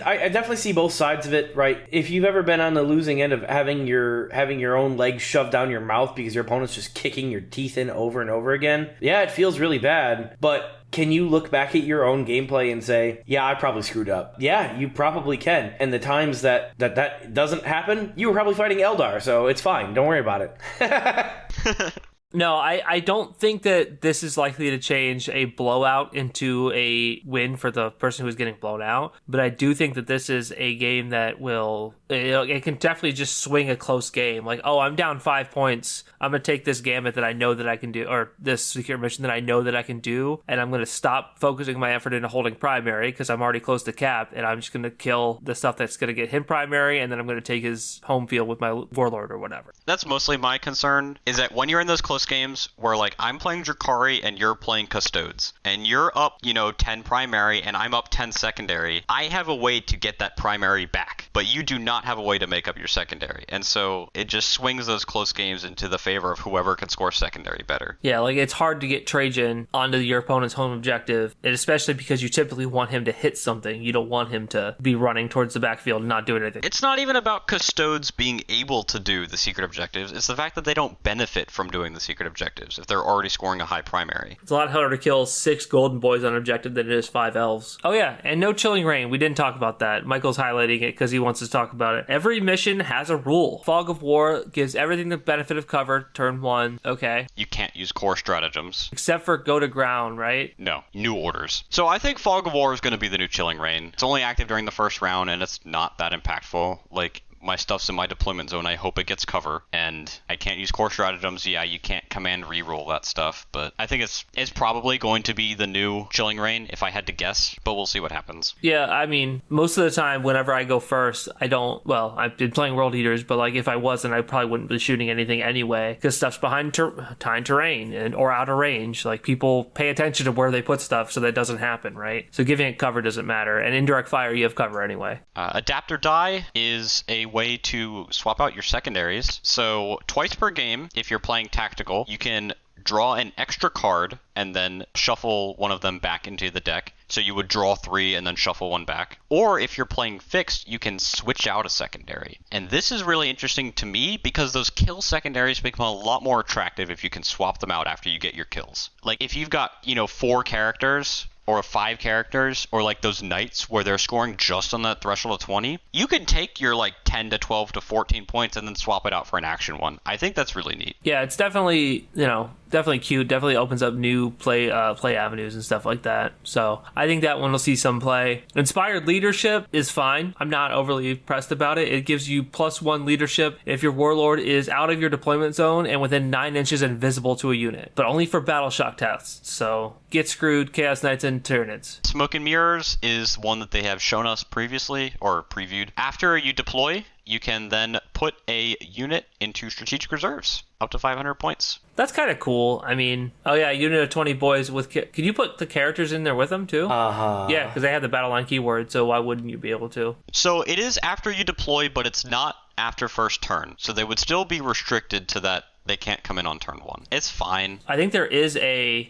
I definitely see both sides of it, right? If you've ever been on the losing end of having your own legs shoved down your mouth because your opponent's just kicking your teeth in over and over again, yeah, it feels really bad, but can you look back at your own gameplay and say, yeah, I probably screwed up? Yeah, you probably can. And the times that doesn't happen, you were probably fighting Eldar, so it's fine. Don't worry about it. No, I don't think that this is likely to change a blowout into a win for the person who's getting blown out. But I do think that this is a game that will... It can definitely just swing a close game. Like, oh, I'm down 5 points. I'm going to take this Gambit that I know that I can do, or this secret mission that I know that I can do, and I'm going to stop focusing my effort into holding primary because I'm already close to cap, and I'm just going to kill the stuff that's going to get him primary, and then I'm going to take his home field with my Warlord or whatever. That's mostly my concern, is that when you're in those close games where, like, I'm playing Drakari and you're playing Custodes, and you're up, 10 primary and I'm up 10 secondary, I have a way to get that primary back, but you do not have a way to make up your secondary. And so it just swings those close games into the favor of whoever can score secondary better. Yeah, like it's hard to get Trajan onto your opponent's home objective, and especially because you typically want him to hit something. You don't want him to be running towards the backfield and not doing anything. It's not even about Custodes being able to do the secret objectives. It's the fact that they don't benefit from doing the secret objectives if they're already scoring a high primary. It's a lot harder to kill 6 golden boys on objective than it is 5 elves. Oh yeah, and no chilling rain. We didn't talk about that. Michael's highlighting it because he wants us to talk about it. Every mission has a rule. Fog of War gives everything the benefit of cover, turn 1. Okay. You can't use core stratagems. Except for go to ground, right? No. New orders. So I think Fog of War is going to be the new Chilling Rain. It's only active during the first round, and it's not that impactful. Like, my stuff's in my deployment zone. I hope it gets cover, and I can't use core stratagems. Yeah, you can't command reroll that stuff, but I think it's probably going to be the new Chilling Rain if I had to guess, but we'll see what happens. Yeah, I mean, most of the time whenever I go first, I've been playing World Eaters, but like if I wasn't, I probably wouldn't be shooting anything anyway, because stuff's behind terrain or out of range. Like, people pay attention to where they put stuff so that doesn't happen, right? So giving it cover doesn't matter, and indirect fire, you have cover anyway. Adapt or Die is a way to swap out your secondaries. So twice per game, if you're playing tactical, you can draw an extra card and then shuffle one of them back into the deck. So you would draw 3 and then shuffle 1 back. Or if you're playing fixed, you can switch out a secondary. And this is really interesting to me because those kill secondaries become a lot more attractive if you can swap them out after you get your kills. Like, if you've got, 4 characters or 5 characters, or like those knights where they're scoring just on that threshold of 20, you can take your 10 to 12 to 14 points and then swap it out for an action one. I think that's really neat. Yeah, it's definitely, definitely cute. Definitely opens up new play avenues and stuff like that. So I think that one will see some play. Inspired Leadership is fine. I'm not overly pressed about it. It gives you +1 leadership if your warlord is out of your deployment zone and within 9 inches invisible to a unit, but only for battle shock tests. So get screwed, Chaos Knights and Tyranids. Smoke and Mirrors is one that they have shown us previously, or previewed. After you deploy, you can then put a unit into strategic reserves, up to 500 points. That's kind of cool. I mean, oh yeah, unit of 20 boys with... Can you put the characters in there with them too? Uh-huh. Yeah, because they have the battle line keyword, so why wouldn't you be able to? So it is after you deploy, but it's not after first turn. So they would still be restricted to that. They can't come in on turn 1. It's fine. I think there is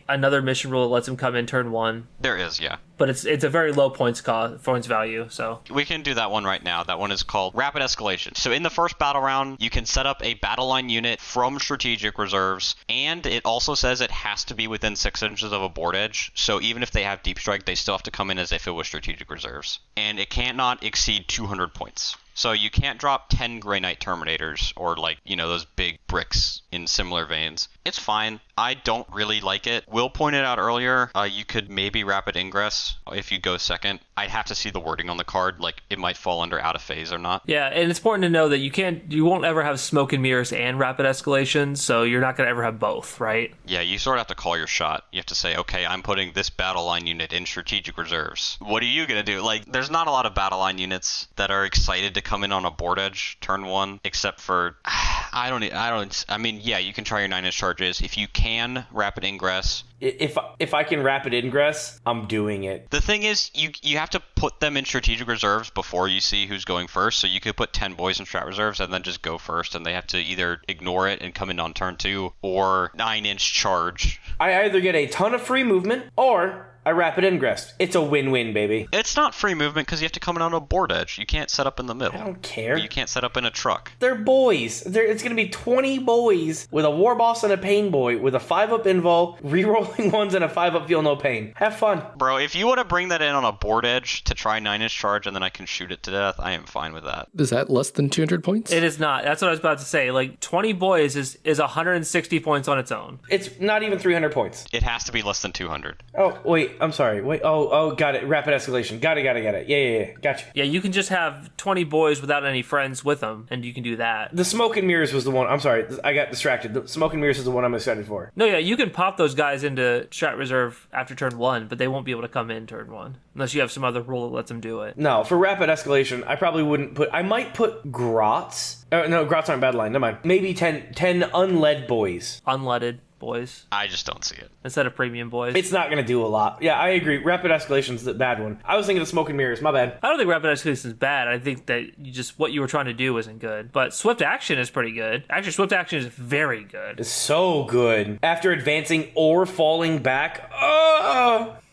another mission rule that lets them come in turn 1. There is, yeah. But it's a very low points value, so. We can do that one right now. That one is called Rapid Escalation. So in the first battle round, you can set up a battle line unit from strategic reserves, and it also says it has to be within 6 inches of a board edge. So even if they have deep strike, they still have to come in as if it was strategic reserves. And it cannot exceed 200 points. So you can't drop 10 Grey Knight Terminators or those big bricks in similar veins. It's fine. I don't really like it. Will pointed out earlier, you could maybe Rapid Ingress if you go second. I'd have to see the wording on the card, like it might fall under out of phase or not. Yeah, and it's important to know that you won't ever have Smoke and Mirrors and Rapid Escalation, so you're not going to ever have both, right? Yeah, you sort of have to call your shot. You have to say, okay, I'm putting this battle line unit in strategic reserves. What are you going to do? There's not a lot of battle line units that are excited to come in on a board edge turn 1, except for, you can try your 9-inch charges. If you can Rapid Ingress. If I can Rapid Ingress, I'm doing it. The thing is, you have to put them in strategic reserves before you see who's going first. So you could put 10 boys in strat reserves and then just go first, and they have to either ignore it and come in on turn 2 or 9-inch charge. I either get a ton of free movement or I Rapid Ingress. It's a win-win, baby. It's not free movement because you have to come in on a board edge. You can't set up in the middle. I don't care. Or you can't set up in a truck. They're boys. It's going to be 20 boys with a War Boss and a Pain Boy with a 5-up invul, re-rolling ones, and a 5-up feel no pain. Have fun. Bro, if you want to bring that in on a board edge to try 9-inch charge and then I can shoot it to death, I am fine with that. Is that less than 200 points? It is not. That's what I was about to say. 20 boys is 160 points on its own. It's not even 300 points. It has to be less than 200. Oh, wait. I'm sorry. Wait. Oh, got it. Rapid Escalation. Got it. Yeah. Gotcha. Yeah, you can just have 20 boys without any friends with them, and you can do that. The Smoke and Mirrors was the one. I'm sorry. I got distracted. The Smoke and Mirrors is the one I'm excited for. No, yeah, you can pop those guys into strat reserve after turn 1, but they won't be able to come in turn 1. Unless you have some other rule that lets them do it. No, for Rapid Escalation, I probably wouldn't put... I might put Grots. No, Grots aren't battle line. Never mind. Maybe 10 unled boys. Unleaded boys. I just don't see it. Instead of premium boys. It's not going to do a lot. Yeah, I agree. Rapid Escalation's the bad one. I was thinking of Smoke and Mirrors. My bad. I don't think Rapid Escalation is bad. I think that what you were trying to do wasn't good. But Swift Action is pretty good. Actually, Swift Action is very good. It's so good. After advancing or falling back.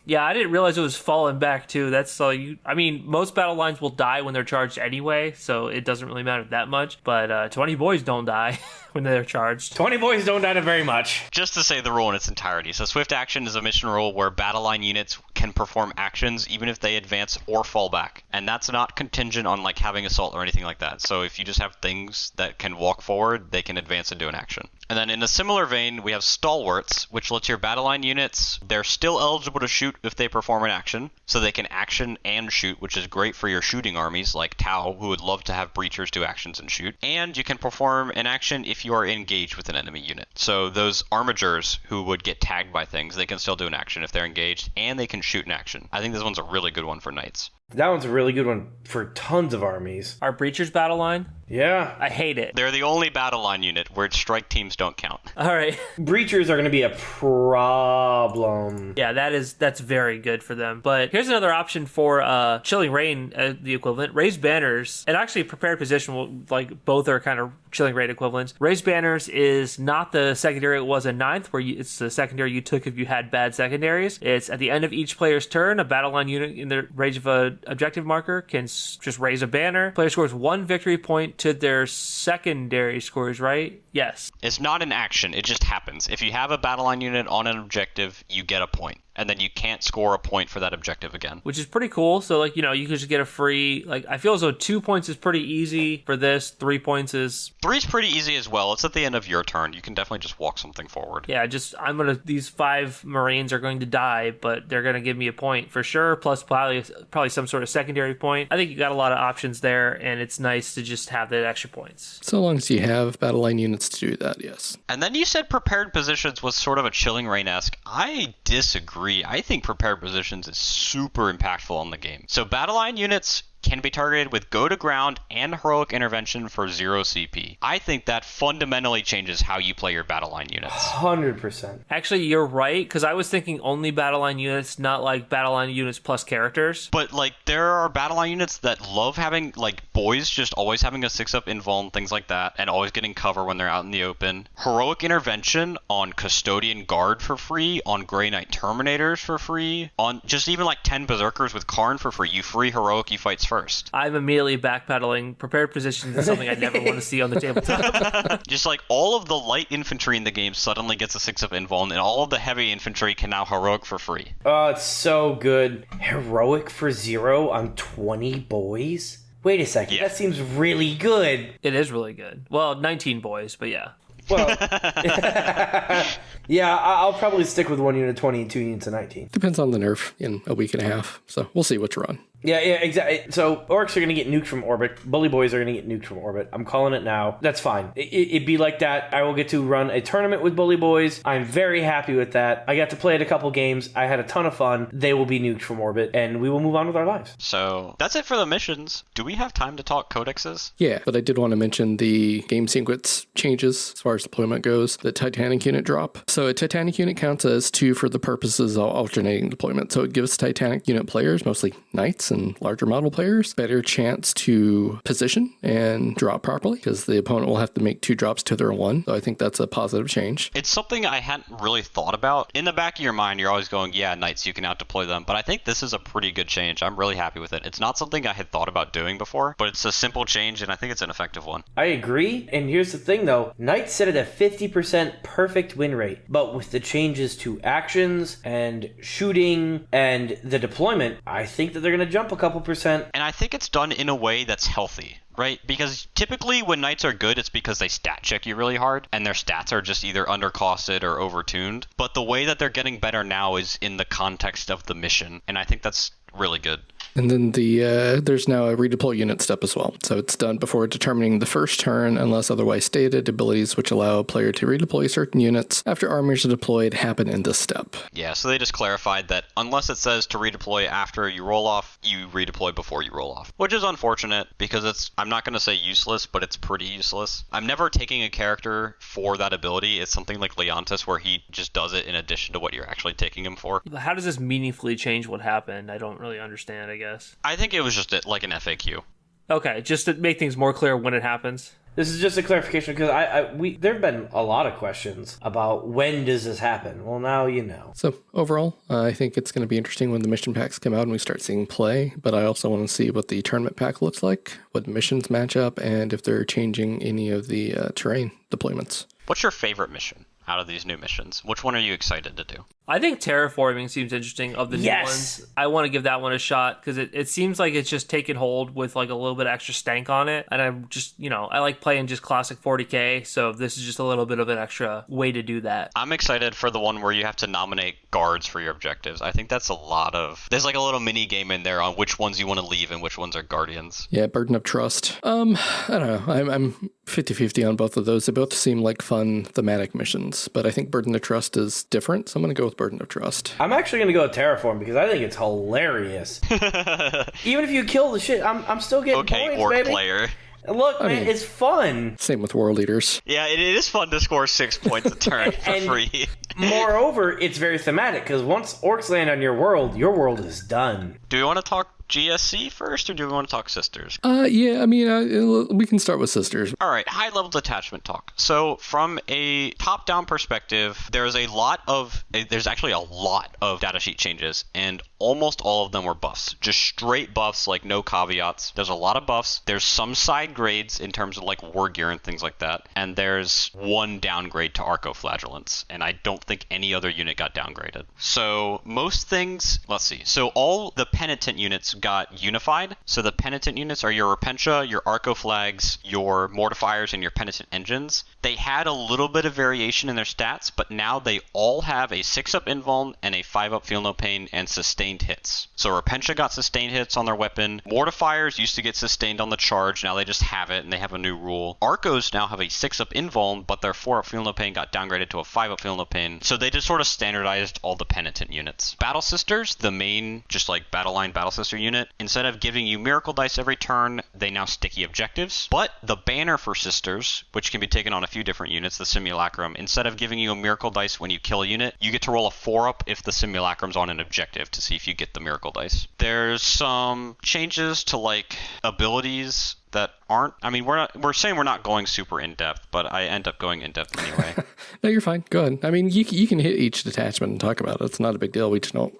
Yeah, I didn't realize it was falling back too. That's all most battle lines will die when they're charged anyway, so it doesn't really matter that much. But 20 boys don't die when they're charged. 20 boys don't die very much. Just to say the rule in its entirety. So Swift Action is a mission rule where battle line units can perform actions even if they advance or fall back. And that's not contingent on having assault or anything like that. So if you just have things that can walk forward, they can advance and do an action. And then in a similar vein, we have Stalwarts, which lets your battle line units, they're still eligible to shoot if they perform an action. So they can action and shoot, which is great for your shooting armies like Tau, who would love to have breachers do actions and shoot. And you can perform an action if you are engaged with an enemy unit. So those armigers who would get tagged by things, they can still do an action if they're engaged, and they can shoot an action. I think this one's a really good one for knights. That one's a really good one for tons of armies. Our Breachers battle line? Yeah. I hate it. They're the only battle line unit where strike teams don't count. All right. Breachers are going to be a problem. Yeah, that's very good for them. But here's another option for Chilling Rain, the equivalent. Raised Banners, and actually Prepared Position, both are kind of Chilling Rain equivalents. Raised Banners is not the secondary it was in 9th, where it's the secondary you took if you had bad secondaries. It's at the end of each player's turn, a battle line unit in the range of a objective marker can just raise a banner. Player scores 1 victory point to their secondary scores, right? Yes. It's not an action. It just happens. If you have a battle line unit on an objective, you get a point. And then you can't score a point for that objective again. Which is pretty cool. So, you could just get a free... I feel as though 2 points is pretty easy for this. 3 points is... 3's pretty easy as well. It's at the end of your turn. You can definitely just walk something forward. Yeah, these 5 Marines are going to die, but they're going to give me a point for sure, plus probably some sort of secondary point. I think you got a lot of options there, and it's nice to just have that extra points. So long as you have battle line units to do that, yes. And then you said Prepared Positions was sort of a Chilling Rain-esque. I disagree. I think Prepared Positions is super impactful on the game. So battle line units can be targeted with go to ground and heroic intervention for 0 CP. I think that fundamentally changes how you play your battle line units. 100%. Actually, you're right, because I was thinking only battle line units, not like battle line units plus characters. But like there are battle line units that love having like boys just always having a 6-up invuln, things like that, and always getting cover when they're out in the open. Heroic intervention on Custodian Guard for free, on Grey Knight Terminators for free, on just even like 10 Berserkers with Karn for free. You free heroic, you fights first. I'm immediately backpedaling. Prepared positions is something I never want to see on the tabletop. Just like all of the light infantry in the game suddenly gets a 6-up invuln, and all of the heavy infantry can now heroic for free. Oh, it's so good. Heroic for 0 on 20 boys? Wait a second, Yeah. that seems really good. It is really good. Well, 19 boys, but yeah. Well, yeah, I'll probably stick with 1 unit 20 and 2 units of 19. Depends on the nerf in a week and a half. So we'll see what you run. Yeah, exactly. So orcs are going to get nuked from orbit. Bully boys are going to get nuked from orbit. I'm calling it now. That's fine. It'd be like that. I will get to run a tournament with bully boys. I'm very happy with that. I got to play it a couple games. I had a ton of fun. They will be nuked from orbit, and we will move on with our lives. So that's it for the missions. Do we have time to talk codexes? Yeah, but I did want to mention the game sequence changes as far as deployment goes. The Titanic unit drop. So a Titanic unit counts as 2 for the purposes of alternating deployment. So it gives Titanic unit players, mostly knights and larger model players, better chance to position and drop properly because the opponent will have to make 2 drops to their 1. So I think that's a positive change. It's something I hadn't really thought about. In the back of your mind, you're always going, yeah, knights, you can out deploy them. But I think this is a pretty good change. I'm really happy with it. It's not something I had thought about doing before, but it's a simple change, and I think it's an effective one. I agree. And here's the thing, though. Knights sit at a 50% perfect win rate. But with the changes to actions and shooting and the deployment, I think that they're going to jump a couple percent. And I think it's done in a way that's healthy, right? Because typically when knights are good, it's because they stat check you really hard, and their stats are just either undercosted or overtuned. But the way that they're getting better now is in the context of the mission, and I think that's really good. And then there's now a redeploy unit step as well. So it's done before determining the first turn, unless otherwise stated. Abilities which allow a player to redeploy certain units after armies are deployed happen in this step. Yeah, so they just clarified that unless it says to redeploy after you roll off, you redeploy before you roll off. Which is unfortunate, because it's, I'm not going to say useless, but it's pretty useless. I'm never taking a character for that ability. It's something like Leontis, where he just does it in addition to what you're actually taking him for. How does this meaningfully change what happened? I don't really understand, I guess. I think it was just like an FAQ. Okay, just to make things more clear when it happens. This is just a clarification because there have been a lot of questions about when does this happen. Well, now you know. So overall, I think it's going to be interesting when the mission packs come out and we start seeing play. But I also want to see what the tournament pack looks like, what missions match up, and if they're changing any of the terrain deployments. What's your favorite mission out of these new missions? Which one are you excited to do? I think terraforming seems interesting of the new ones. I want to give that one a shot because it seems like it's just taken hold with like a little bit extra stank on it. And I'm just, I like playing just classic 40k. So this is just a little bit of an extra way to do that. I'm excited for the one where you have to nominate guards for your objectives. I think that's there's like a little mini game in there on which ones you want to leave and which ones are guardians. Yeah, Burden of Trust. I don't know. I'm 50-50 on both of those. They both seem like fun thematic missions, but I think Burden of Trust is different. So I'm going to go with Burden of Trust. I'm actually going to go with Terraform because I think it's hilarious. Even if you kill the shit, I'm still getting points, orc baby. player. Look, man, it's fun. Same with War Leaders. Yeah, it is fun to score 6 points a turn for free. Moreover, it's very thematic because once orcs land on your world is done. Do we want to talk GSC first, or do we want to talk sisters? Yeah, I mean, we can start with sisters. All right, high-level detachment talk. So from a top-down perspective, there's actually a lot of datasheet changes, and almost all of them were buffs. Just straight buffs, like no caveats. There's a lot of buffs. There's some side grades in terms of like war gear and things like that, and there's one downgrade to Arcoflagellants, and I don't think any other unit got downgraded. So most things, let's see. So all the penitent units got unified. So the penitent units are your Repentia, your Arcoflags, your Mortifiers, and your penitent engines. They had a little bit of variation in their stats, but now they all have a 6-up invuln and a 5-up feel no pain and sustained hits. So Repentia got sustained hits on their weapon. Mortifiers used to get sustained on the charge. Now they just have it, and they have a new rule. Arcos now have a 6-up invuln, but their 4-up feel no pain got downgraded to a 5-up feel no pain. So they just sort of standardized all the penitent units. Battle Sisters, the main just like battle line Battle Sister unit, unit. Instead of giving you miracle dice every turn, they now sticky objectives. But the banner for Sisters, which can be taken on a few different units, the Simulacrum, instead of giving you a miracle dice when you kill a unit, you get to roll a 4-up if the Simulacrum's on an objective to see if you get the miracle dice. There's some changes to like abilities that aren't, I mean, we're saying we're not going super in depth, but I end up going in depth anyway. No, you're fine. Go ahead. I mean, you can hit each detachment and talk about it. It's not a big deal. We just don't,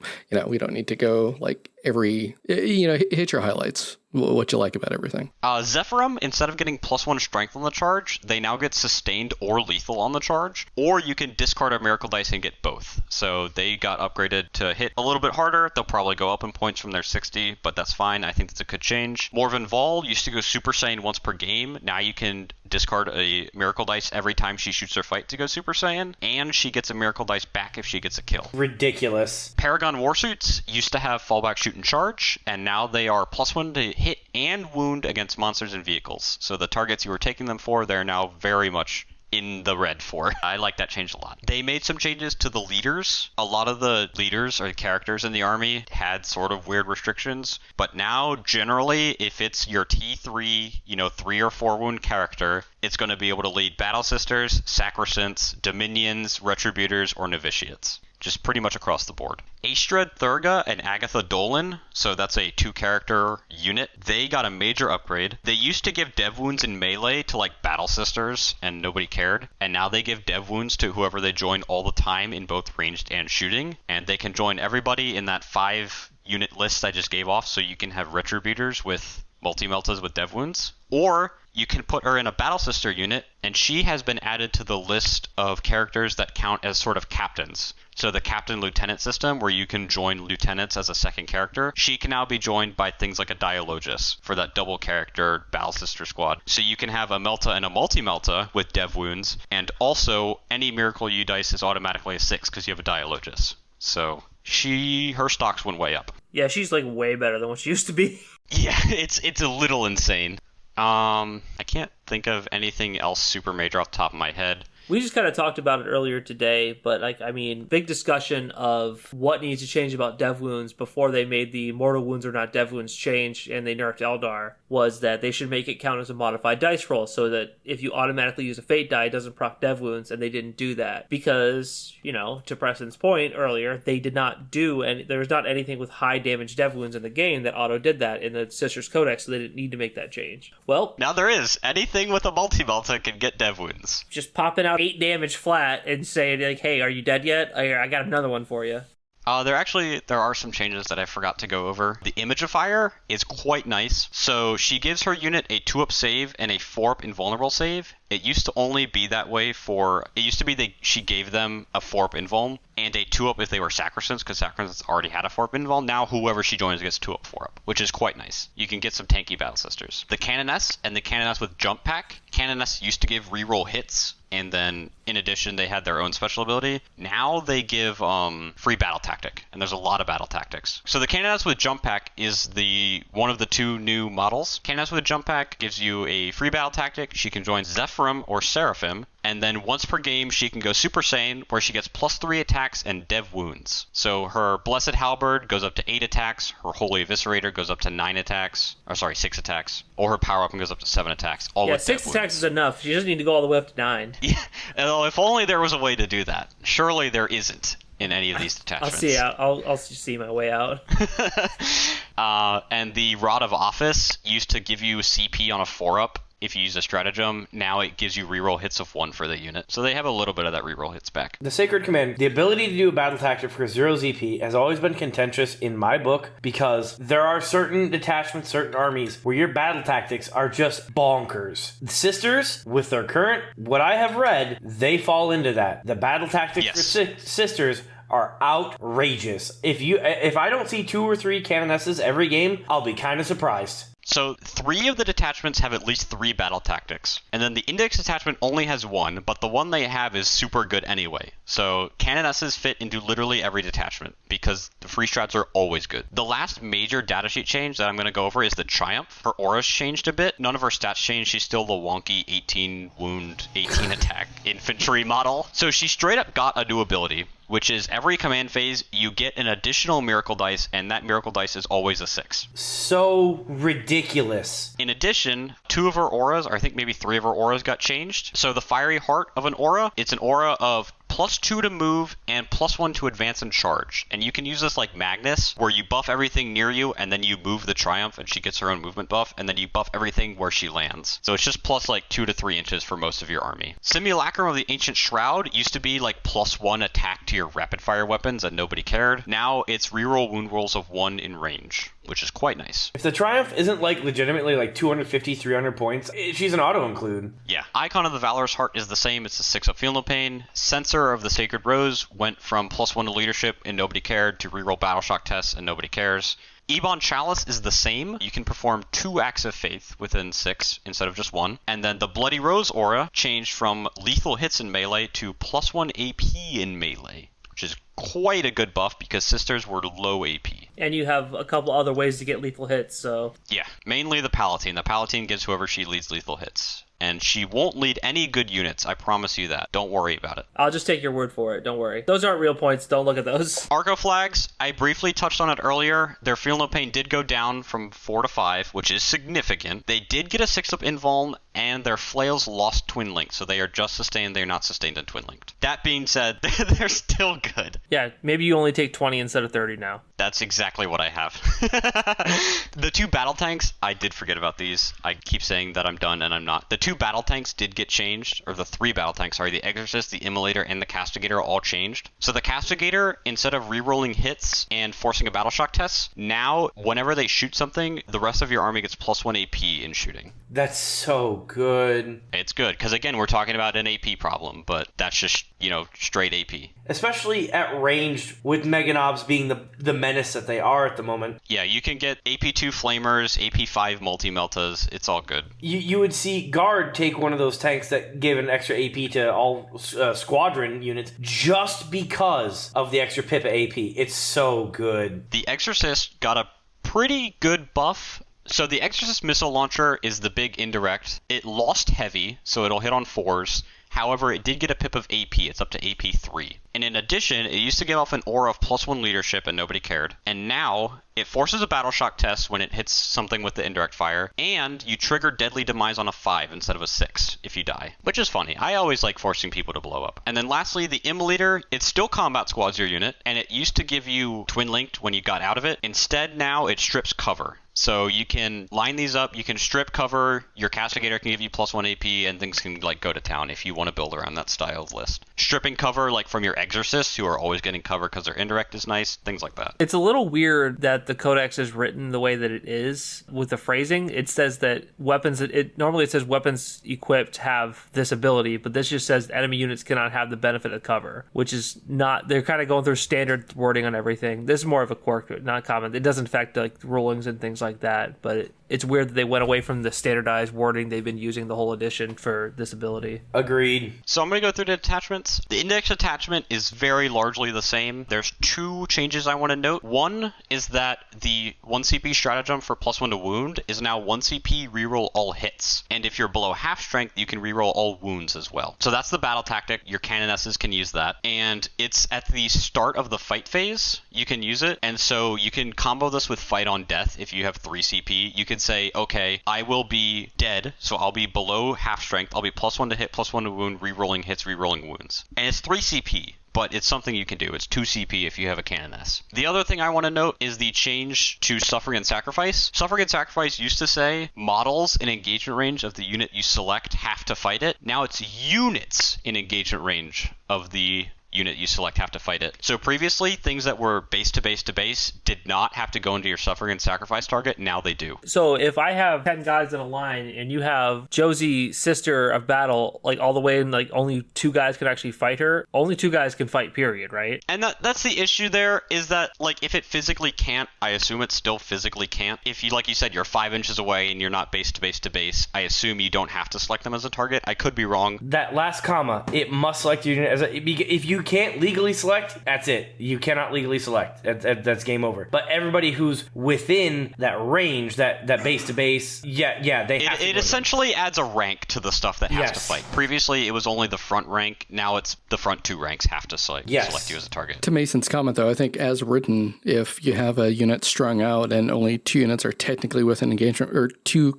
we don't need to go like every, hit your highlights, what you like about everything. Zephyrum, instead of getting +1 strength on the charge, they now get sustained or lethal on the charge, or you can discard a miracle dice and get both. So they got upgraded to hit a little bit harder. They'll probably go up in points from their 60, but that's fine. I think that's a good change. Morven Vol used to go Super Saiyan once per game. Now you can discard a miracle dice every time she shoots her fight to go Super Saiyan, and she gets a miracle dice back if she gets a kill. Ridiculous. Paragon Warsuits used to have fallback, shoot, and charge, and now they are +1 to hit and wound against monsters and vehicles. So the targets you were taking them for, they're now very much in the red for. I like that change a lot. They made some changes to the leaders. A lot of the leaders or characters in the army had sort of weird restrictions, but now generally if it's your T3, 3 or 4 wound character, it's going to be able to lead Battle Sisters, Sacrosancts, Dominions, Retributors, or Novitiates. Just pretty much across the board. Astrid Thurga and Agatha Dolan, so that's a 2-character unit, they got a major upgrade. They used to give dev wounds in melee to like Battle Sisters, and nobody cared. And now they give dev wounds to whoever they join all the time in both ranged and shooting. And they can join everybody in that 5-unit list I just gave off, so you can have Retributors with multi-meltas with dev wounds. Or you can put her in a Battle Sister unit, and she has been added to the list of characters that count as sort of captains. So the captain-lieutenant system, where you can join lieutenants as a second character, she can now be joined by things like a Dialogus for that double-character Battle Sister squad. So you can have a Melta and a multi-Melta with dev wounds, and also any Miracle U dice is automatically a 6 because you have a Dialogus. So her stocks went way up. Yeah, she's like way better than what she used to be. Yeah, it's a little insane. I can't think of anything else super major off the top of my head. We just kind of talked about it earlier today, but big discussion of what needs to change about dev wounds before they made the mortal wounds or not dev wounds change and they nerfed Eldar was that they should make it count as a modified dice roll so that if you automatically use a fate die, it doesn't proc dev wounds, and they didn't do that because, to Preston's point earlier, they did not do, and there was not anything with high damage dev wounds in the game that auto did that in the Sisters Codex, so they didn't need to make that change. Well, now there is. Anything with a multi-melta can get dev wounds. Just popping out 8 damage flat and saying like, hey, are you dead yet? I got another one for you. There are some changes that I forgot to go over. The Imagifier is quite nice. So she gives her unit a 2-up save and a 4-up invulnerable save. It used to only be that way she gave them a 4-up invuln and a 2-up if they were Sacrosancts, because Sacrosancts already had a 4-up invuln. Now whoever she joins gets 2-up, 4-up, which is quite nice. You can get some tanky Battle Sisters. The Canoness and the Canoness with Jump Pack. Canoness used to give reroll hits, and then in addition they had their own special ability. Now they give free battle tactic, and there's a lot of battle tactics. So the Canoness with Jump Pack is one of the 2 new models. Canoness with Jump Pack gives you a free battle tactic. She can join Zephyrum or Seraphim, and then once per game she can go Super Saiyan, where she gets +3 attacks and dev wounds. So her Blessed Halberd goes up to 8 attacks, her Holy Eviscerator goes up to 6 attacks, or her Power Up goes up to 7 attacks, all with 6 dev attacks wounds. is enough. She doesn't need to go all the way up to 9. Yeah, well, if only there was a way to do that. Surely there isn't in any of these detachments. I'll see my way out. And the Rod of Office used to give you CP on a 4-up if you use a stratagem. Now it gives you reroll hits of 1 for the unit. So they have a little bit of that reroll hits back. The Sacred Command, the ability to do a battle tactic for 0 ZP has always been contentious in my book because there are certain detachments, certain armies where your battle tactics are just bonkers. The Sisters, with their current, what I have read, they fall into that. The battle tactics for Sisters are outrageous. If I don't see 2 or 3 Canonesses every game, I'll be kind of surprised. So 3 of the detachments have at least 3 battle tactics. And then the Index detachment only has 1, but the one they have is super good anyway. So Canonesses fit into literally every detachment because the free strats are always good. The last major datasheet change that I'm going to go over is the Triumph. Her aura's changed a bit. None of her stats changed. She's still the wonky 18 wound, 18 attack infantry model. So she straight up got a new ability. which is every command phase you get an additional miracle dice, and that miracle dice is always a 6. So ridiculous. In addition, 2 of her auras, or I think maybe 3 of her auras got changed. So the fiery heart of an aura, it's an aura of +2 to move and +1 to advance and charge. And you can use this like Magnus, where you buff everything near you and then you move the Triumph and she gets her own movement buff, and then you buff everything where she lands. So it's just plus like 2 to 3 inches for most of your army. Simulacrum of the Ancient Shroud used to be like +1 attack to your rapid fire weapons and nobody cared. Now it's reroll wound rolls of 1 in range, which is quite nice. If the Triumph isn't like legitimately like 250, 300 points, she's an auto-include. Yeah. Icon of the Valorous Heart is the same. It's a 6 up Feel No Pain. Censor of the Sacred Rose went from +1 to leadership and nobody cared to reroll battle shock tests and nobody cares. Ebon Chalice is the same. You can perform 2 acts of faith within 6 instead of just 1. And then the Bloody Rose aura changed from lethal hits in melee to +1 AP in melee, which is quite a good buff because sisters were low AP. And you have a couple other ways to get lethal hits, so... Yeah, mainly the Palatine. The Palatine gives whoever she leads lethal hits. And she won't lead any good units, I promise you that. Don't worry about it. I'll just take your word for it, don't worry. Those aren't real points, don't look at those. Argo Flags, I briefly touched on it earlier. Their Feel No Pain did go down from 4 to 5, which is significant. They did get a 6-up invuln, and their Flails lost Twin Link, so they are just sustained, they're not sustained and Twin Linked. That being said, they're still good. Yeah, maybe you only take 20 instead of 30 now. That's exactly what I have. The 2 battle tanks, I did forget about these. I keep saying that I'm done, and I'm not. The 2 battle tanks did get changed, or the 3 battle tanks, sorry. The Exorcist, the Immolator, and the Castigator all changed. So the Castigator, instead of rerolling hits and forcing a battle shock test, now, whenever they shoot something, the rest of your army gets +1 AP in shooting. That's so good. It's good, because again, we're talking about an AP problem, but that's just, straight AP. Especially at range, with Meganobs being the menace that they are at the moment. Yeah, you can get AP2 Flamers, AP5 Multi-Meltas, it's all good. You would see Guard take one of those tanks that gave an extra AP to all squadron units just because of the extra Pippa AP. It's so good. The Exorcist got a pretty good buff. So the Exorcist missile launcher is the big indirect. It lost heavy, so it'll hit on 4s. However, it did get a pip of AP. It's up to AP3. And in addition, it used to give off an aura of +1 leadership and nobody cared. And now, it forces a battle shock test when it hits something with the indirect fire. And you trigger Deadly Demise on a 5 instead of a 6 if you die. Which is funny. I always like forcing people to blow up. And then lastly, the Immolator. It still combat squads your unit. And it used to give you Twin Linked when you got out of it. Instead, now it strips cover. So you can line these up, you can strip cover, your Castigator can give you +1 AP, and things can go to town if you want to build around that style of list. Stripping cover from your Exorcists, who are always getting cover because their indirect is nice, things like that. It's a little weird that the Codex is written the way that it is with the phrasing. It says that weapons, normally it says weapons equipped have this ability, but this just says enemy units cannot have the benefit of cover, which is not, they're kind of going through standard wording on everything. This is more of a quirk, not common. It doesn't affect rulings and things like that, but it's weird that they went away from the standardized wording they've been using the whole edition for this ability. Agreed. So I'm going to go through the attachments. The index attachment is very largely the same. There's 2 changes I want to note. One is that the 1 CP stratagem for +1 to wound is now 1 CP reroll all hits. And if you're below half strength, you can reroll all wounds as well. So that's the battle tactic. Your canonesses can use that. And it's at the start of the fight phase. You can use it. And so you can combo this with fight on death if you have 3 CP. You can say, okay, I will be dead, so I'll be below half strength. I'll be +1 to hit, +1 to wound, rerolling hits, rerolling wounds. And it's 3 CP. But it's something you can do. It's 2 CP if you have a canoness. The other thing I want to note is the change to Suffering and Sacrifice. Suffering and Sacrifice used to say models in engagement range of the unit you select have to fight it. Now it's units in engagement range of the unit you select have to fight it. So previously, things that were base to base to base did not have to go into your Suffering and Sacrifice target. Now they do. So if I have 10 guys in a line and you have Josie, Sister of Battle, all the way, and only 2 guys can actually fight her, only 2 guys can fight, period, right? And that's the issue there, is that if it physically can't, I assume it still physically can't. If you, like you said, you're 5 inches away and you're not base to base to base, I assume you don't have to select them as a target. I could be wrong. That last comma, it must select your unit as if you can't legally select, that's it. You cannot legally select. That's game over. But everybody who's within that range, that base to base, they have to. It essentially adds a rank to the stuff that has to fight. Previously, it was only the front rank. Now it's the front 2 ranks have to select you as a target. To Mason's comment, though, I think as written, if you have a unit strung out and only 2 units are technically within engagement, or two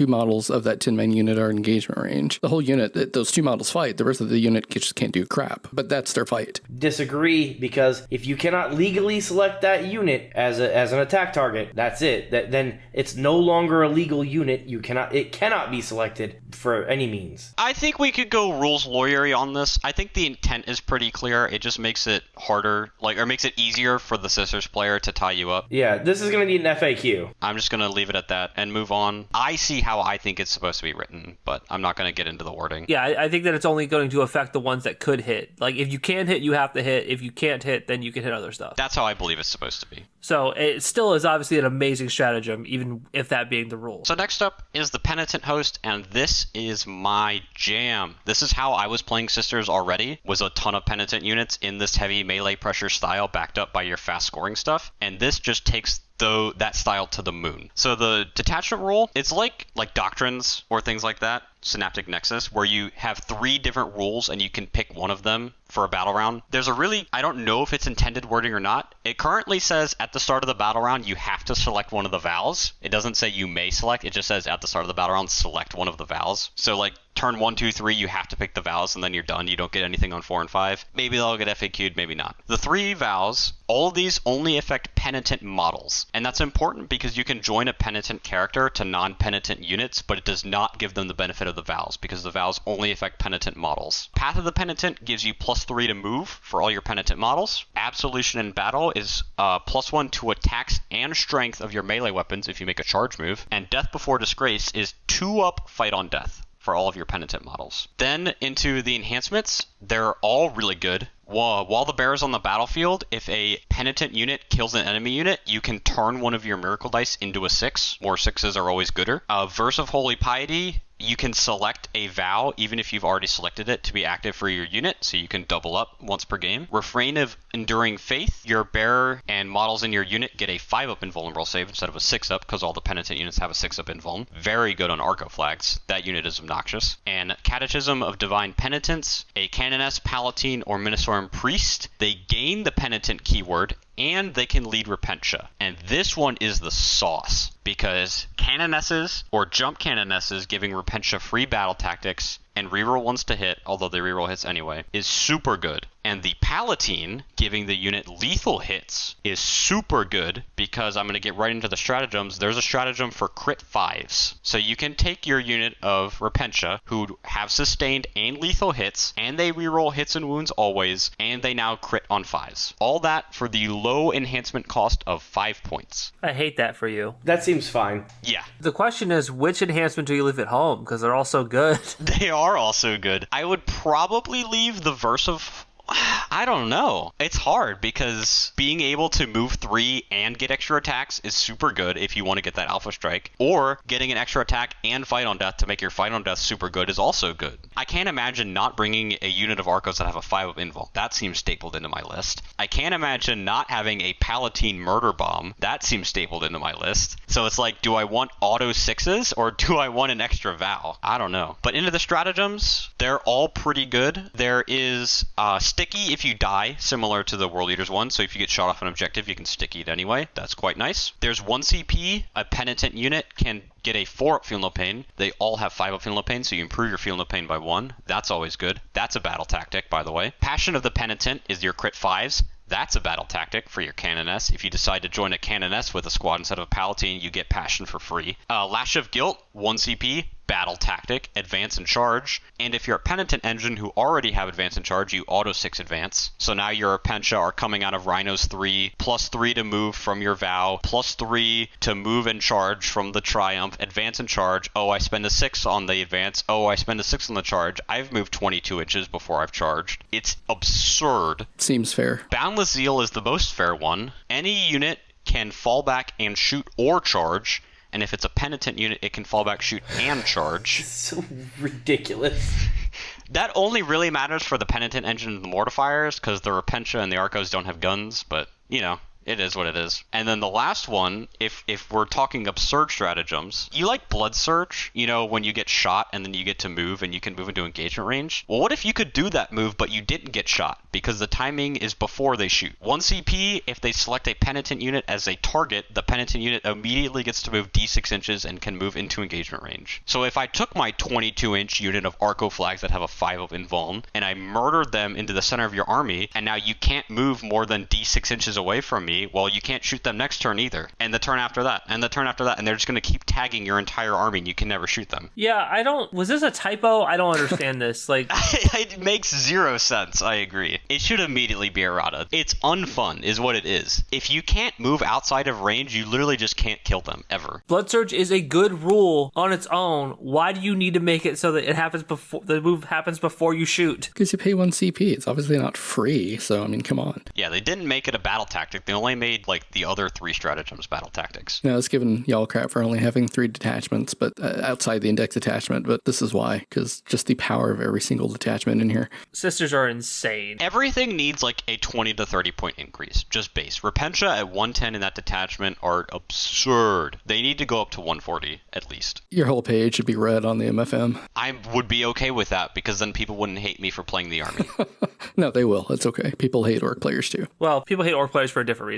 models of that 10-man unit are in engagement range, the whole unit, those 2 models fight, the rest of the unit just can't do crap. But that's their fight. Disagree, because if you cannot legally select that unit as an attack target, that's it. Then it's no longer a legal unit. It cannot be selected for any means. I think we could go rules lawyery on this. I think the intent is pretty clear. It just makes it harder, or makes it easier for the Sisters player to tie you up. Yeah, this is going to need an FAQ. I'm just going to leave it at that and move on. I see how I think it's supposed to be written, but I'm not going to get into the wording. Yeah, I think that it's only going to affect the ones that could hit. Like, if you can hit, you have to hit. If you can't hit, then you can hit other stuff. That's how I believe it's supposed to be. So it still is obviously an amazing stratagem, even if that being the rule. So next up is the Penitent Host, and this is my jam. This is how I was playing Sisters already, was a ton of Penitent units in this heavy melee pressure style backed up by your fast scoring stuff, and this just takes that style to the moon. So the detachment rule, it's like Doctrines or things like that, Synaptic Nexus, where you have 3 different rules and you can pick one of them for a battle round. There's I don't know if it's intended wording or not. It currently says at the start of the battle round you have to select one of the vows. It doesn't say you may select, it just says at the start of the battle round select one of the vows. So turn 1, 2, 3, you have to pick the vows and then you're done. You don't get anything on 4 and 5. Maybe they'll get FAQ'd, maybe not. The 3 vows, all of these only affect Penitent models. And that's important because you can join a Penitent character to non-Penitent units, but it does not give them the benefit of the vows because the vows only affect Penitent models. Path of the Penitent gives you +3 to move for all your Penitent models. Absolution in battle is +1 to attacks and strength of your melee weapons if you make a charge move. And Death Before Disgrace is 2-up fight on death for all of your Penitent models. Then into the enhancements, they're all really good. While the bear is on the battlefield, if a Penitent unit kills an enemy unit, you can turn one of your Miracle Dice into a 6. More 6s are always gooder. Verse of Holy Piety, you can select a vow, even if you've already selected it, to be active for your unit, so you can double up once per game. Refrain of Enduring Faith, your bearer and models in your unit get a 5-up invulnerable save instead of a 6-up, because all the Penitent units have a 6-up invuln. Very good on Arco Flags. That unit is obnoxious. And Catechism of Divine Penitence, a Canoness, Palatine, or Ministorum Priest, they gain the Penitent keyword, and they can lead Repentia. And this one is the sauce, because Canonesses or Jump Canonesses giving Repentia free battle tactics and reroll ones to hit, although they reroll hits anyway, is super good. And the Palatine giving the unit lethal hits is super good because I'm going to get right into the stratagems. There's a stratagem for crit 5s. So you can take your unit of Repentia who have sustained and lethal hits, and they reroll hits and wounds always, and they now crit on 5s. All that for the low enhancement cost of 5 points. I hate that for you. That seems fine. Yeah. The question is, which enhancement do you leave at home? Because they're all so good. They are also good. I would probably leave the Verse of... I don't know. It's hard because being able to move 3 and get extra attacks is super good if you want to get that Alpha Strike. Or getting an extra attack and Fight on Death to make your Fight on Death super good is also good. I can't imagine not bringing a unit of Arcos that have a 5-up invul. That seems stapled into my list. I can't imagine not having a Palatine Murder Bomb. That seems stapled into my list. So it's like, do I want auto 6s or do I want an extra vow? I don't know. But into the stratagems, they're all pretty good. There is sticky if you die, similar to the World Eaters one, so if you get shot off an objective, you can sticky it anyway. That's quite nice. There's 1 CP. A Penitent unit can get a 4-up Feel No Pain. They all have 5-up Feel No Pain, so you improve your Feel No Pain by 1. That's always good. That's a battle tactic, by the way. Passion of the Penitent is your crit 5s. That's a battle tactic for your Canoness. If you decide to join a Canoness with a squad instead of a Palatine, you get Passion for free. Lash of Guilt, 1 CP. Battle tactic, advance and charge, and if you're a Penitent engine who already have advance and charge, you auto 6 advance. So now your Repentia are coming out of Rhinos 3, +3 to move from your vow, +3 to move and charge from the Triumph, advance and charge. Oh, I spend a 6 on the advance. Oh, I spend a 6 on the charge. I've moved 22 inches before I've charged. It's absurd. Seems fair. Boundless Zeal is the most fair one. Any unit can fall back and shoot or charge. And if it's a Penitent unit, it can fall back, shoot, and charge. So ridiculous. That only really matters for the Penitent Engine and the Mortifiers, because the Repentia and the Arcos don't have guns, but, you know. It is what it is. And then the last one, if we're talking absurd stratagems, you like Blood Surge, you know, when you get shot and then you get to move and you can move into engagement range. Well, what if you could do that move, but you didn't get shot because the timing is before they shoot? 1 CP, if they select a Penitent unit as a target, the Penitent unit immediately gets to move D6 inches and can move into engagement range. So if I took my 22-inch unit of Arco Flags that have a 5 of Invuln, and I murdered them into the center of your army, and now you can't move more than D6 inches away from me, well, you can't shoot them next turn either, and the turn after that, and the turn after that, and they're just going to keep tagging your entire army, and you can never shoot them. Yeah, was this a typo? I don't understand this. Like, it makes zero sense, I agree. It should immediately be errata. It's unfun, is what it is. If you can't move outside of range, you literally just can't kill them, ever. Blood Surge is a good rule on its own. Why do you need to make it so that it happens before the move happens before you shoot? Because you pay 1 CP. It's obviously not free, so, I mean, come on. Yeah, they didn't make it a battle tactic. They only made like the other 3 stratagems battle tactics. Now, it's given y'all crap for only having 3 detachments, but outside the index attachment, but this is why, because just the power of every single detachment in here. Sisters are insane. Everything needs like a 20 to 30 point increase, just base. Repentia at 110 in that detachment are absurd. They need to go up to 140 at least. Your whole page should be red on the MFM. I would be okay with that, because then people wouldn't hate me for playing the army. No, they will. It's okay. People hate orc players too. Well, people hate orc players for a different reason.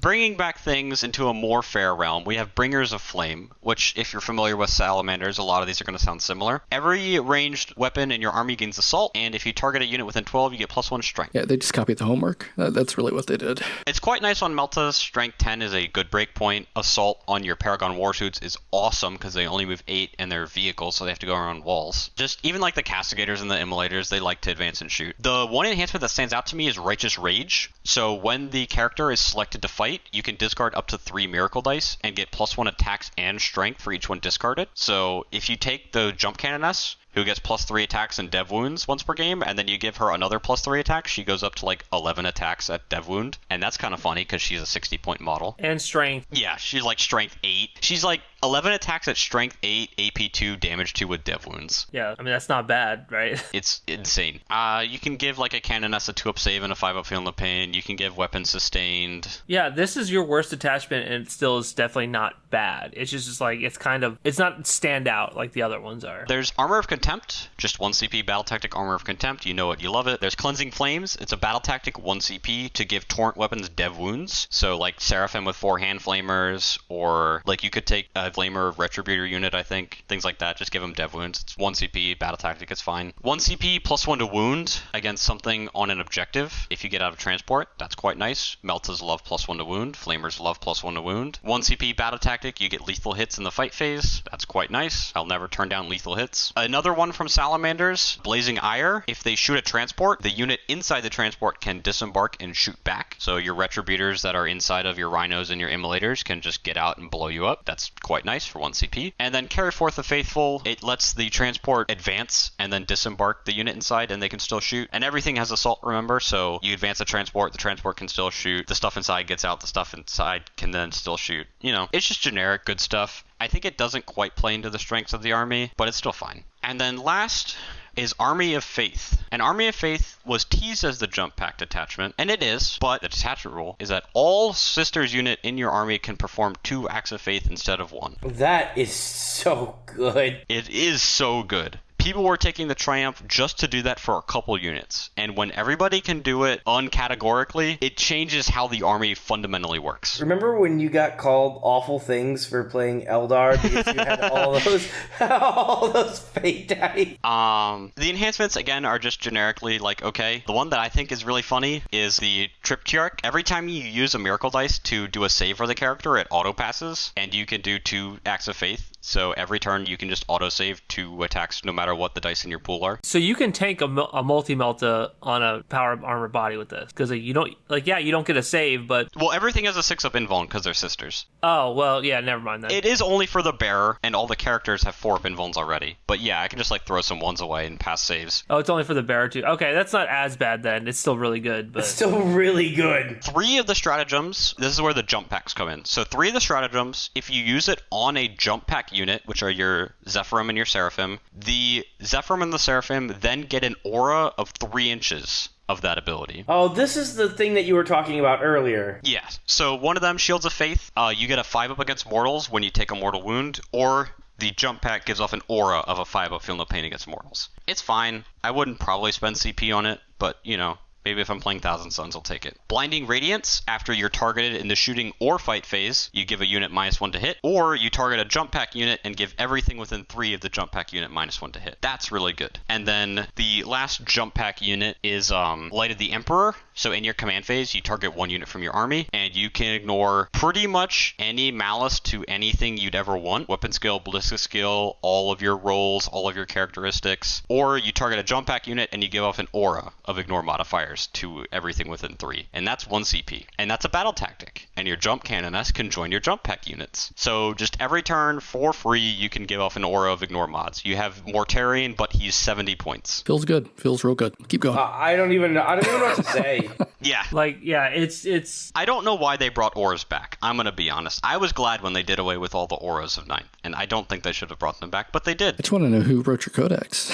Bringing back things into a more fair realm, we have Bringers of Flame, which, if you're familiar with Salamanders, a lot of these are going to sound similar. Every ranged weapon in your army gains assault, and if you target a unit within 12, you get +1 strength. Yeah, they just copied the homework. That's really what they did. It's quite nice on Meltas. Strength 10 is a good break point. Assault on your Paragon Warsuits is awesome, because they only move 8 and they're vehicles, so they have to go around walls. Just even like the Castigators and the Immolators, they like to advance and shoot. The one enhancement that stands out to me is Righteous Rage. So when the character is selected to fight, you can discard up to 3 miracle dice and get +1 attacks and strength for each one discarded. So if you take the Jump Cannoness, who gets +3 attacks and dev wounds once per game, and then you give her another +3 attacks, she goes up to like 11 attacks at dev wound, and that's kind of funny because she's a 60-point model. And strength. Yeah, she's like strength 8. She's like 11 attacks at strength 8, AP 2, damage 2 with dev wounds. Yeah, I mean, that's not bad, right? It's insane. You can give like a Cannoness a 2-up save and a 5-up feeling the pain. You can give weapon sustained. Yeah, this is your worst attachment, and it still is definitely not bad. It's just like, it's not stand out like the other ones are. There's Armor of Contempt, just 1 CP battle tactic Armor of Contempt. You know it, you love it. There's Cleansing Flames. It's a battle tactic 1 CP to give torrent weapons dev wounds. So like Seraphim with 4 hand flamers, or like you could take a Flamer Retributor unit, I think. Things like that. Just give them dev wounds. It's 1 CP battle tactic. It's fine. 1 CP +1 to wound against something on an objective. If you get out of transport, that's quite nice. Meltas love +1 to wound. Flamers love +1 to wound. 1 CP battle tactic. You get lethal hits in the fight phase. That's quite nice. I'll never turn down lethal hits. Another one from Salamanders, Blazing Ire. If they shoot a transport, the unit inside the transport can disembark and shoot back. So your Retributors that are inside of your Rhinos and your Immolators can just get out and blow you up. That's quite nice for 1 CP. And then Carry Forth the Faithful. It lets the transport advance and then disembark the unit inside, and they can still shoot. And everything has assault, remember? So you advance the transport can still shoot. The stuff inside gets out, the stuff inside can then still shoot. You know, it's just generic good stuff. I think it doesn't quite play into the strengths of the army, but it's still fine. And then last is Army of Faith. And Army of Faith was teased as the jump pack detachment, and it is, but the detachment rule is that all Sisters unit in your army can perform 2 acts of faith instead of 1. That is so good. It is so good. People were taking the Triumph just to do that for a couple units. And when everybody can do it uncategorically, it changes how the army fundamentally works. Remember when you got called awful things for playing Eldar because you had all those fate dice? The enhancements, again, are just generically like, okay. The one that I think is really funny is the Triptyarch. Every time you use a miracle dice to do a save for the character, it auto passes, and you can do 2 acts of faith. So every turn you can just autosave 2 attacks no matter what the dice in your pool are. So you can tank a multi-melta on a power armor body with this, because you don't get a save, but... Well, everything has a 6-up invuln because they're sisters. Oh, well, yeah, never mind then. It is only for the bearer, and all the characters have 4-up invulns already. But yeah, I can just like throw some 1s away and pass saves. Oh, it's only for the bearer too. Okay, that's not as bad then. It's still really good, but... It's still really good. 3 of the stratagems, this is where the jump packs come in. So 3 of the stratagems, if you use it on a jump pack pack unit, which are your Zephyrim and your Seraphim. The Zephyrim and the Seraphim then get an aura of 3 inches of that ability. Oh, this is the thing that you were talking about earlier. Yeah. So one of them, Shields of Faith, you get a 5-up against mortals when you take a mortal wound, or the jump pack gives off an aura of a 5-up feel no pain against mortals. It's fine. I wouldn't probably spend CP on it, but, you know, maybe if I'm playing Thousand Suns, I'll take it. Blinding Radiance, after you're targeted in the shooting or fight phase, you give a unit -1 to hit, or you target a jump pack unit and give everything within 3 of the jump pack unit -1 to hit. That's really good. And then the last jump pack unit is Light of the Emperor. So in your command phase, you target 1 unit from your army, and you can ignore pretty much any malice to anything you'd ever want. Weapon skill, ballistic skill, all of your rolls, all of your characteristics. Or you target a jump pack unit and you give off an aura of ignore modifiers to everything within 3. And that's 1 CP. And that's a battle tactic. And your jump canoness can join your jump pack units. So just every turn, for free, you can give off an aura of ignore mods. You have Mortarion, but he's 70 points. Feels good. Feels real good. Keep going. I don't even know what to say. Yeah. Like, yeah, it's... I don't know why they brought auras back. I'm going to be honest. I was glad when they did away with all the auras of 9th. And I don't think they should have brought them back, but they did. I just want to know who wrote your codex.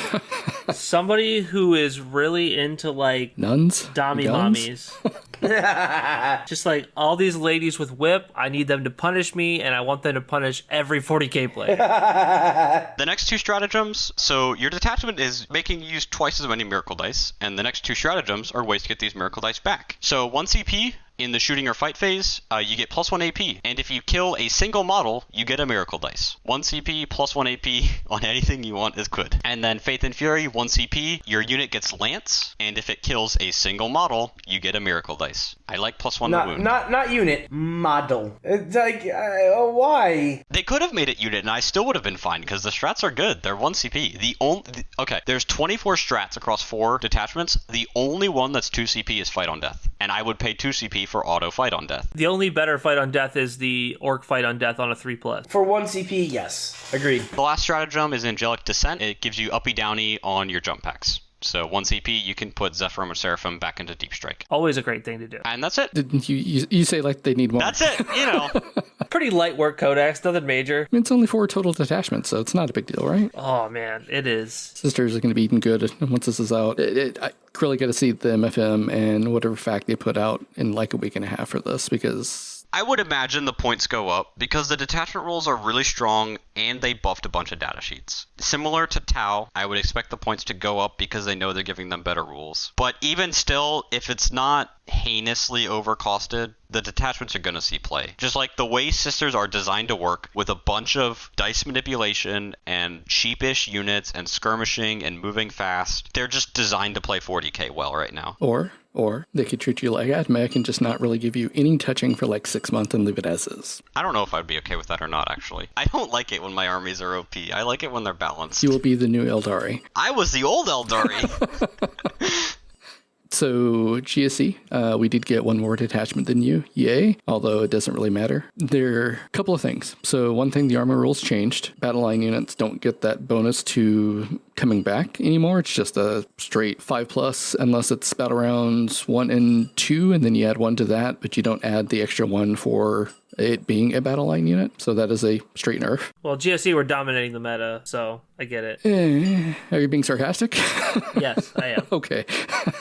Somebody who is really into, like... Nuns? Dommy Guns? mommies. Just like, all these ladies with whip, I need them to punish me, and I want them to punish every 40k player. The next 2 stratagems, so your detachment is making you use twice as many miracle dice, and the next 2 stratagems are ways to get these miracle dice back. So 1 CP in the shooting or fight phase, you get +1 AP, and if you kill a single model, you get a miracle dice. 1 CP +1 AP on anything you want is good. And then Faith and Fury, 1 CP, your unit gets Lance, and if it kills a single model, you get a miracle dice. I like +1 to wound. Not unit, model. It's like, why? They could have made it unit, and I still would have been fine, because the strats are good. They're 1 CP. Okay, there's 24 strats across 4 detachments. The only one that's 2 CP is Fight on Death, and I would pay 2 CP for auto Fight on Death. The only better Fight on Death is the Orc Fight on Death on a 3+. For 1 CP, yes. Agreed. The last stratagem is Angelic Descent. It gives you uppy downy on your jump packs. So 1 CP, you can put Zephyrim or Seraphim back into Deep Strike. Always a great thing to do. And that's it. Didn't you say like they need one? That's it, you know. Pretty light work codex, nothing major. I mean, it's only 4 total detachments, so it's not a big deal, right? Oh man, it is. Sisters are going to be eating good once this is out. I really got to see the MFM and whatever fact they put out in like a week and a half for this, because I would imagine the points go up because the detachment rules are really strong and they buffed a bunch of data sheets. Similar to Tau, I would expect the points to go up because they know they're giving them better rules. But even still, if it's not heinously overcosted, the detachments are going to see play. Just like the way Sisters are designed to work with a bunch of dice manipulation and cheapish units and skirmishing and moving fast, they're just designed to play 40k well right now. Or they could treat you like Admech and just not really give you any touching for like 6 months and leave it as is. I don't know if I'd be okay with that or not, actually. I don't like it when my armies are OP. I like it when they're balanced. You will be the new Eldari. I was the old Eldari. So GSC, we did get 1 more detachment than you, yay, although it doesn't really matter. There are a couple of things. So one thing, the armor rules changed. Battle line units don't get that bonus to coming back anymore. It's just a straight 5+ unless it's battle rounds 1 and 2, and then you add 1 to that, but you don't add the extra 1 for it being a battle line unit. So that is a straight nerf. Well, GSC were dominating the meta, so I get it. Are you being sarcastic? Yes, I am. Okay.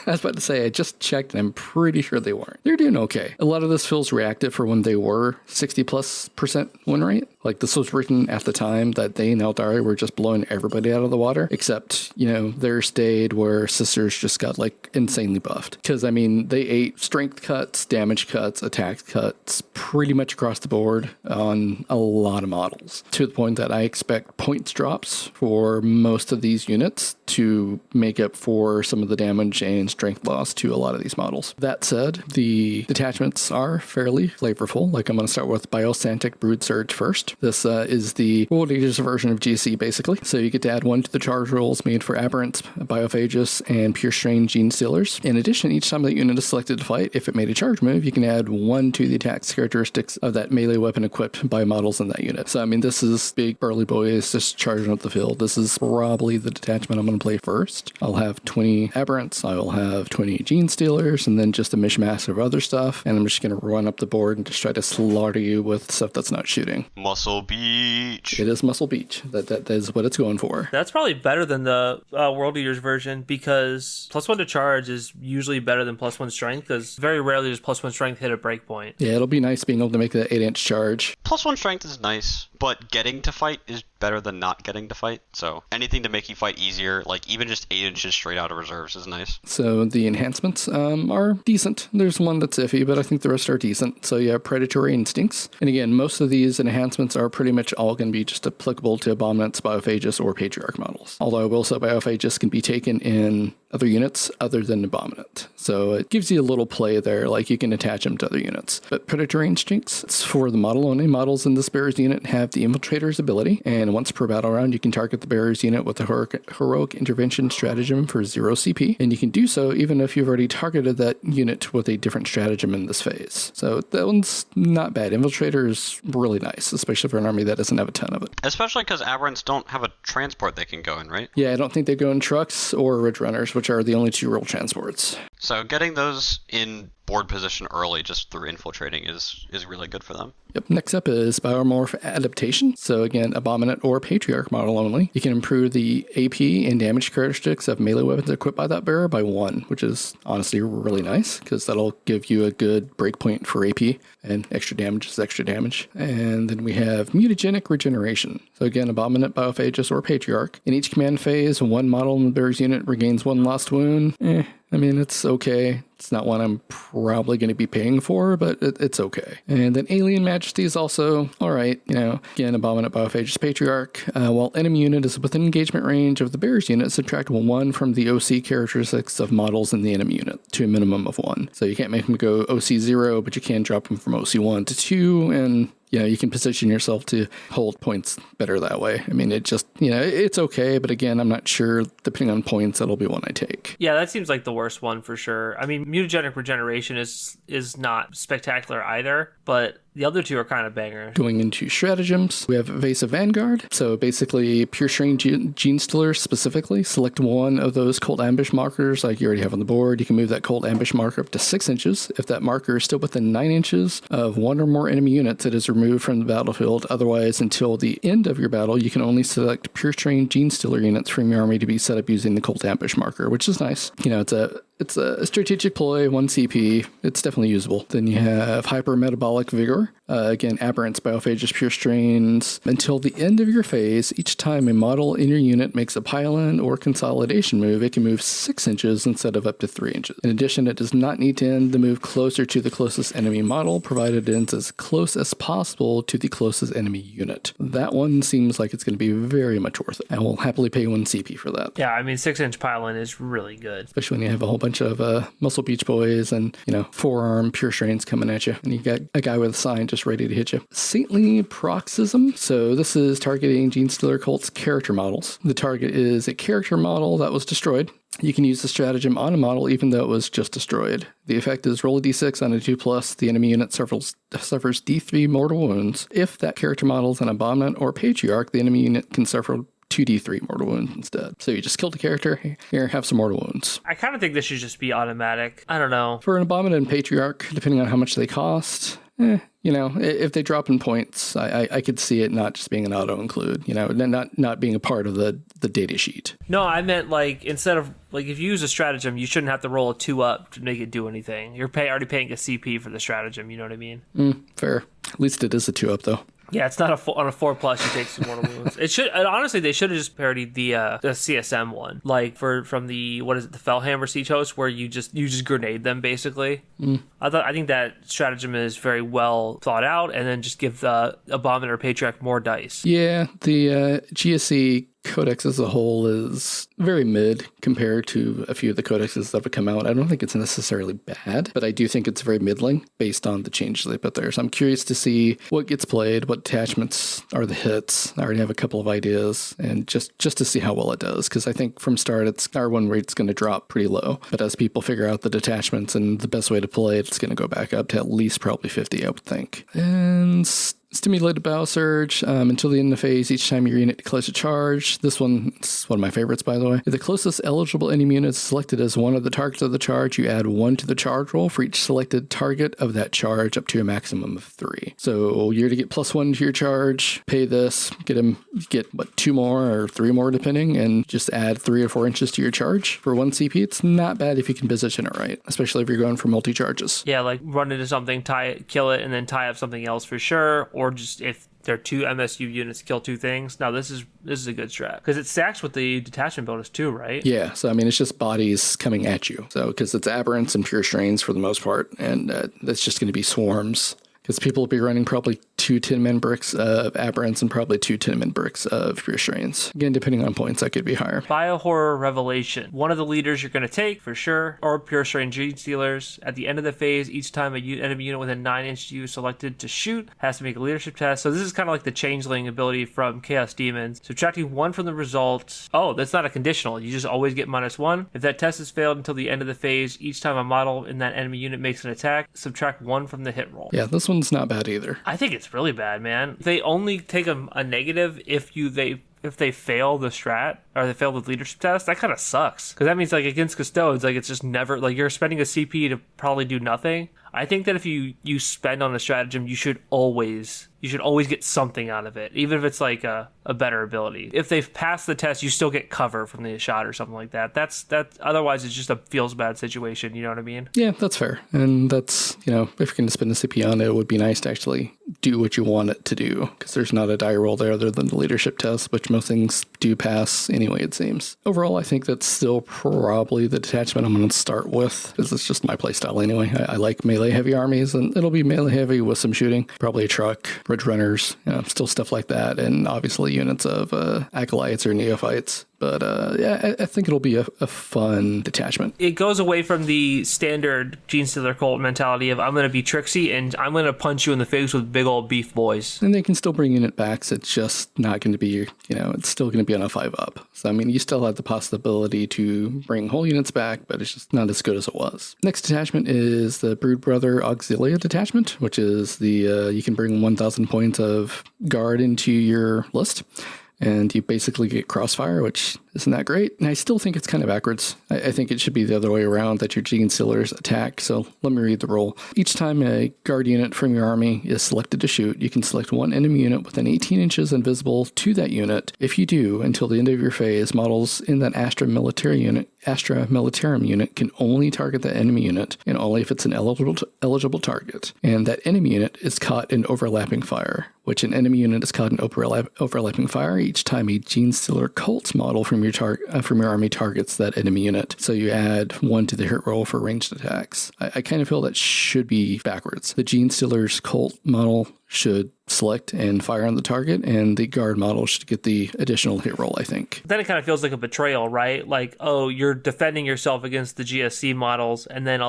I was about to say, I just checked and I'm pretty sure they weren't. They're doing okay. A lot of this feels reactive for when they were 60+% win rate. Like, this was written at the time that they and Eldari were just blowing everybody out of the water, except, you know, theirs stayed where Sisters just got, like, insanely buffed. Because, I mean, they ate strength cuts, damage cuts, attack cuts pretty much across the board on a lot of models, to the point that I expect points drops for most of these units to make up for some of the damage and strength loss to a lot of these models. That said, the detachments are fairly flavorful. Like, I'm going to start with Biosantic Brood Surge first. This is the World Aegis version of GC, basically. So you get to add 1 to the charge rolls made for Aberrants, Biophagus, and Pure Strain Gene Stealers. In addition, each time that unit is selected to fight, if it made a charge move, you can add 1 to the attack's characteristics of that melee weapon equipped by models in that unit. So, I mean, this is big burly boys just charging up the field. This is probably the detachment I'm going to play first. I'll have 20 Aberrants, I will have 20 Gene Stealers, and then just a mishmash of other stuff. And I'm just going to run up the board and just try to slaughter you with stuff that's not shooting. Muscle Muscle Beach. It is Muscle Beach. That is what it's going for. That's probably better than the World Eaters version because +1 to charge is usually better than +1 strength because very rarely does +1 strength hit a breakpoint. Yeah, it'll be nice being able to make that 8-inch charge. +1 strength is nice, but getting to fight is better than not getting to fight. So anything to make you fight easier, like even just 8 inches straight out of reserves is nice. So the enhancements are decent. There's one that's iffy, but I think the rest are decent. So you have predatory instincts. And again, most of these enhancements are pretty much all going to be just applicable to Abominants, Biophagus, or Patriarch models. Although I will say Biophagus can be taken in other units other than Abominant. So it gives you a little play there, like you can attach them to other units. But predatory instincts, it's for the model only. Models in this bearer's unit have the infiltrator's ability, and once per battle round, you can target the bearer's unit with a heroic intervention stratagem for 0 CP, and you can do so even if you've already targeted that unit with a different stratagem in this phase. So that one's not bad. Infiltrator is really nice, especially for an army that doesn't have a ton of it. Especially because Aberrants don't have a transport they can go in, right? Yeah, I don't think they go in trucks or Ridge Runners, which are the only 2 real transports. So getting those in board position early just through infiltrating is really good for them. Yep. Next up is Biomorph Adaptation. So again, Abominant or Patriarch model only. You can improve the AP and damage characteristics of melee weapons equipped by that bearer by 1, which is honestly really nice because that'll give you a good breakpoint for AP, and extra damage is extra damage. And then we have Mutagenic Regeneration. So again, Abominant, Biophagus, or Patriarch. In each command phase, 1 model in the bearer's unit regains 1 lost wound. I mean, it's okay. It's not one I'm probably going to be paying for, but it's okay. And then Alien Majesty is also all right. Again, Abominant, Biophagus, Patriarch. While enemy unit is within engagement range of the bearer's unit, subtract 1 from the OC characteristics of models in the enemy unit to a minimum of 1. So you can't make them go OC 0, but you can drop them from OC 1 to 2, and you can position yourself to hold points better that way. I mean, it just, it's okay, but again, I'm not sure, depending on points, that'll be one I take. Yeah, that seems like the worst one for sure. I mean, Mutagenic Regeneration is not spectacular either, but the other 2 are kind of bangers. Going into stratagems, we have Evasive Vanguard. So basically, Pure Strain Gene Stealers specifically. Select 1 of those Cold Ambush markers like you already have on the board. You can move that Cold Ambush marker up to 6 inches. If that marker is still within 9 inches of 1 or more enemy units, it is removed from the battlefield. Otherwise, until the end of your battle, you can only select Pure Strain Gene Stealer units from your army to be set up using the Cold Ambush marker, which is nice. It's a strategic ploy, 1 CP. It's definitely usable. Then you have Hypermetabolic Vigor. Again, Aberrants, Biophagus, Pure Strains. Until the end of your phase, each time a model in your unit makes a pile-in or consolidation move, it can move 6 inches instead of up to 3 inches. In addition, it does not need to end the move closer to the closest enemy model, provided it ends as close as possible to the closest enemy unit. That one seems like it's going to be very much worth it. I will happily pay 1 CP for that. Yeah, I mean, 6-inch pile-in is really good. Especially when you have a whole bunch of Muscle Beach Boys and, forearm Pure Strains coming at you. And you got a guy with a sign just ready to hit you. Saintly Paroxysm. So this is targeting Gene Stealer Cult's character models. The target is a character model that was destroyed. You can use the stratagem on a model even though it was just destroyed. The effect is roll a d6 on a 2+. The enemy unit suffers d3 mortal wounds. If that character model is an Abominant or Patriarch, the enemy unit can suffer 2d3 mortal wounds instead. So you just killed a character, here, have some mortal wounds. I kind of think this should just be automatic. I don't know. For an Abominant and Patriarch, depending on how much they cost, if they drop in points, I could see it not just being an auto-include, not being a part of the data sheet. No, I meant instead of, if you use a stratagem, you shouldn't have to roll a 2 up to make it do anything. You're already paying a CP for the stratagem, you know what I mean? Fair. At least it is a 2 up, though. Yeah, it's not on a 4+. You take some mortal wounds. It should honestly they should have just parodied the CSM one, from the the Fellhammer Siege Host, where you just grenade them basically. I think that stratagem is very well thought out, and then just give the Abominant or Patriarch more dice. Yeah, the GSC codex as a whole is very mid compared to a few of the codexes that have come out. I don't think it's necessarily bad, but I do think it's very middling based on the changes they put there. So I'm curious to see what gets played, what attachments are the hits. I already have a couple of ideas, and just to see how well it does, because I think from start, our win rate's going to drop pretty low. But as people figure out the detachments and the best way to play it, it's going to go back up to at least probably 50, I would think. And Stimulated Bow Surge until the end of the phase. Each time your unit declares a charge. This one's one of my favorites, by the way. If the closest eligible enemy unit is selected as one of the targets of the charge, you add 1 to the charge roll for each selected target of that charge up to a maximum of 3. So you're to get +1 to your charge, pay this, get 2 more or 3 more depending, and just add 3 or 4 inches to your charge for 1 CP. It's not bad if you can position it right, especially if you're going for multi-charges. Yeah, like run into something, kill it, and then tie up something else for sure. Or just if there are 2 MSU units, kill 2 things. Now this is a good strat because it stacks with the detachment bonus too, right? Yeah, so I mean it's just bodies coming at you. So because it's aberrants and pure strains for the most part, and that's just going to be swarms. Because people will be running probably 2 10-man bricks of aberrants and probably 2 10-man bricks of pure strains. Again, depending on points, that could be higher. Biohorror Revelation. One of the leaders you're going to take, for sure, or pure strain gene stealers. At the end of the phase, each time an enemy unit within 9 inches of you selected to shoot has to make a leadership test. So this is kind of like the changeling ability from Chaos Demons. Subtracting 1 from the result. Oh, that's not a conditional. You just always get -1. If that test is failed until the end of the phase, each time a model in that enemy unit makes an attack, subtract 1 from the hit roll. Yeah, this one's not bad either. I think it's really bad, man. They only take a negative if they fail the strat or they fail the leadership test. That kind of sucks because that means like against custodes, like it's just never like you're spending a CP to probably do nothing. I think that if you spend on a stratagem, you should always get something out of it, even if it's like a better ability. If they've passed the test, you still get cover from the shot or something like that. That's otherwise it's just a feels bad situation. You know what I mean? Yeah, that's fair. And that's, if you're going to spend a CP on it, it would be nice to actually do what you want it to do because there's not a die roll there other than the leadership test, which most things do pass anyway, it seems. Overall, I think that's still probably the detachment I'm going to start with because it's just my playstyle anyway. I like melee heavy armies, and it'll be melee heavy with some shooting, probably a truck, ridge runners, still stuff like that, and obviously units of acolytes or neophytes. But yeah, I think it'll be a fun detachment. It goes away from the standard Gene Stealer cult mentality of I'm going to be tricksy and I'm going to punch you in the face with big old beef boys. And they can still bring unit backs. It's just not going to be, it's still going to be on a 5-up. So, I mean, you still have the possibility to bring whole units back, but it's just not as good as it was. Next detachment is the Brood Brother Auxilia detachment, which is the you can bring 1,000 points of guard into your list. And you basically get crossfire, which isn't that great. And I still think it's kind of backwards. I think it should be the other way around, that your Gene Stealers attack. So let me read the roll. Each time a guard unit from your army is selected to shoot, you can select 1 enemy unit within 18 inches invisible to that unit. If you do, until the end of your phase, models in that Astra Militarum unit can only target that enemy unit, and only if it's an eligible target. And that enemy unit is caught in overlapping fire, which an enemy unit is caught in overlapping fire each time a Gene Stealer cult model from your army targets that enemy unit. So you add 1 to the hit roll for ranged attacks. I kind of feel that should be backwards. The Gene Stealer's cult model should select and fire on the target, and the guard model should get the additional hit roll, I think. Then it kind of feels like a betrayal, right? Like, oh, you're defending yourself against the GSC models, and then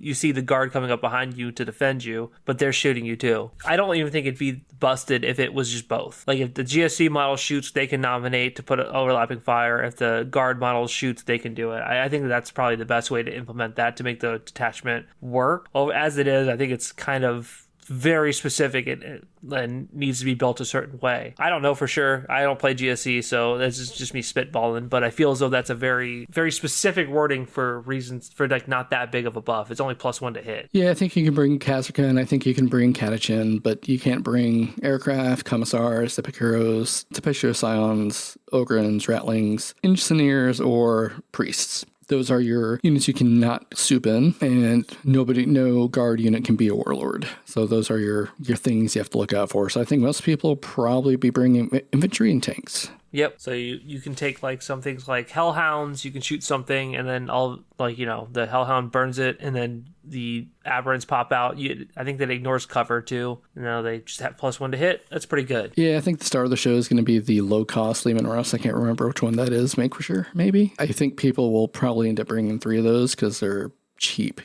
you see the guard coming up behind you to defend you, but they're shooting you too. I don't even think it'd be busted if it was just both. Like, if the GSC model shoots, they can nominate to put an overlapping fire. If the guard model shoots, they can do it. I think that's probably the best way to implement that to make the detachment work. As it is, I think it's kind of very specific and needs to be built a certain way. I don't know for sure. I don't play GSC, so this is just me spitballing, but I feel as though that's a very, very specific wording for reasons for like not that big of a buff. It's only +1 to hit. Yeah, I think you can bring Kazaka, and I think you can bring Katachin, but you can't bring aircraft, commissars, Epicuros, Tepesio Scions, Ogrins, Ratlings, Engineers, or Priests. Those are your units you cannot soup in, and no guard unit can be a warlord. So those are your things you have to look out for. So I think most people will probably be bringing infantry and tanks. Yep. So you can take like some things like Hellhounds, you can shoot something, and then the Hellhound burns it, and then the aberrants pop out. I think that ignores cover too. They just have +1 to hit. That's pretty good. Yeah, I think the star of the show is going to be the low-cost Lehman Russ. I can't remember which one that is. Make for sure, maybe. I think people will probably end up bringing 3 of those because they're cheap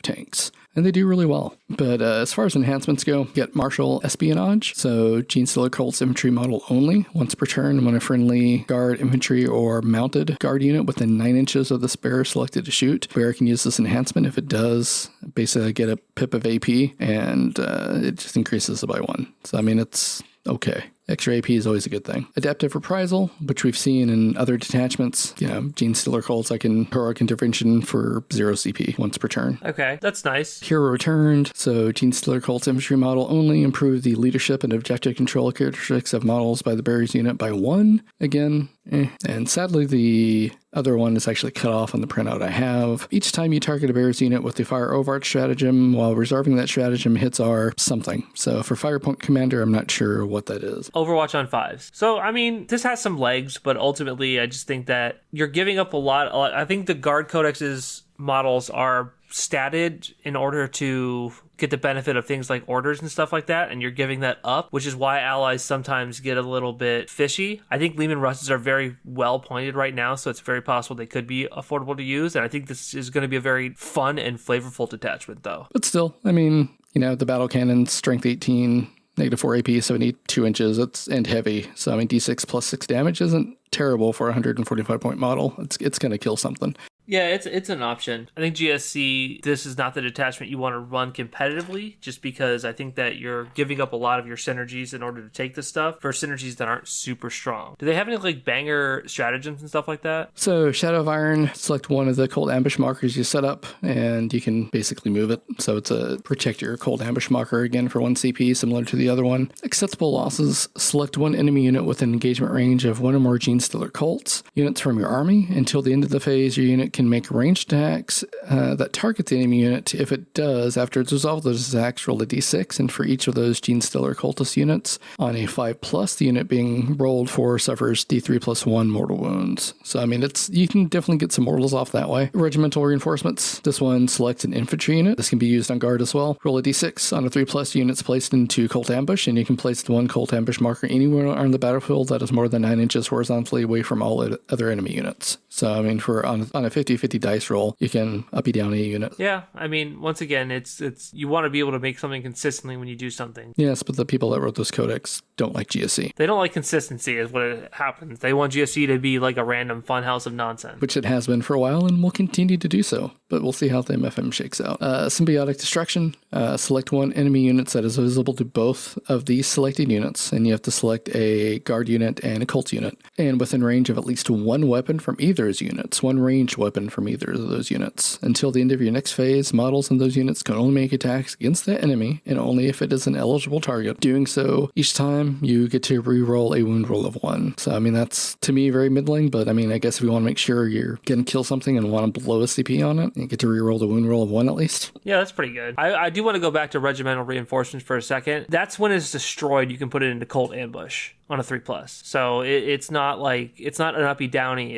tanks. And they do really well. But as far as enhancements go, get Martial Espionage. So Genestealer Colts infantry model only, once per turn when a friendly guard, infantry, or mounted guard unit within 9 inches of this bearer selected to shoot. Bearer can use this enhancement. If it does, basically get a pip of AP, and it just increases it by 1. So, I mean, it's okay. Extra AP is always a good thing. Adaptive Reprisal, which we've seen in other detachments. Genestealer Colts, I can Heroic Intervention for 0 CP once per turn. Okay, that's nice. Hero Returned, so Genestealer Colts infantry model only. Improve the leadership and objective control characteristics of models by the bearer's unit by 1. Again, And sadly, the other one is actually cut off on the printout I have. Each time you target a bearer's unit with the Fire Overarch stratagem, while reserving that stratagem, hits are something. So for Fire Point Commander, I'm not sure what that is. Overwatch on 5s. So, I mean, this has some legs, but ultimately, I just think that you're giving up a lot. I think the Guard Codex's models are statted in order to get the benefit of things like orders and stuff like that, and you're giving that up, which is why allies sometimes get a little bit fishy. I think Lehman Russes are very well pointed right now, so it's very possible they could be affordable to use, and I think this is going to be a very fun and flavorful detachment, though. But still, I mean, the battle cannon, strength 18, -4 AP, 72 inches, and heavy. So, I mean, D6 plus 6 damage isn't terrible for a 145-point model. It's going to kill something. Yeah, it's an option. I think GSC, this is not the detachment you want to run competitively, just because I think that you're giving up a lot of your synergies in order to take this stuff for synergies that aren't super strong. Do they have any banger stratagems and stuff like that? So Shadow of Iron, select one of the cold ambush markers you set up, and you can basically move it. So it's a protect your cold ambush marker again for 1 CP, similar to the other one. Acceptable losses, select one enemy unit within engagement range of one or more Genestealer Colts units from your army. Until the end of the phase, your unit can make ranged attacks that target the enemy unit. If it does, after it's resolved those attacks, roll a d6, and for each of those Genestealer Cultist units on a 5+, the unit being rolled for suffers d3 plus 1 mortal wounds. So, I mean, you can definitely get some mortals off that way. Regimental reinforcements. This one selects an infantry unit. This can be used on guard as well. Roll a d6 on a 3+, units placed into Cult Ambush, and you can place the one Cult Ambush marker anywhere on the battlefield that is more than 9 inches horizontally away from all other enemy units. So, I mean, on a 50-50 dice roll, you can uppy down a unit. Yeah, I mean, once again, it's you want to be able to make something consistently when you do something. Yes, but the people that wrote those codex don't like GSC. They don't like consistency is what it happens. They want GSC to be like a random funhouse of nonsense. Which it has been for a while and will continue to do so. But we'll see how the MFM shakes out. Symbiotic Destruction. Select one enemy unit that is visible to both of these selected units, and you have to select a guard unit and a cult unit. And within range of at least one weapon from either of those units. One ranged weapon from either of those units. Until the end of your next phase, models in those units can only make attacks against that enemy, and only if it is an eligible target. Doing so, each time you get to re-roll a wound roll of 1. So, I mean, that's, to me, very middling, but I mean, I guess if you want to make sure you're going to kill something and want to blow a CP on it, you get to re-roll the wound roll of 1 at least. Yeah, that's pretty good. I do want to go back to regimental reinforcements for a second. That's when it's destroyed, you can put it into Cult Ambush on a 3+. So it's not an uppy downy,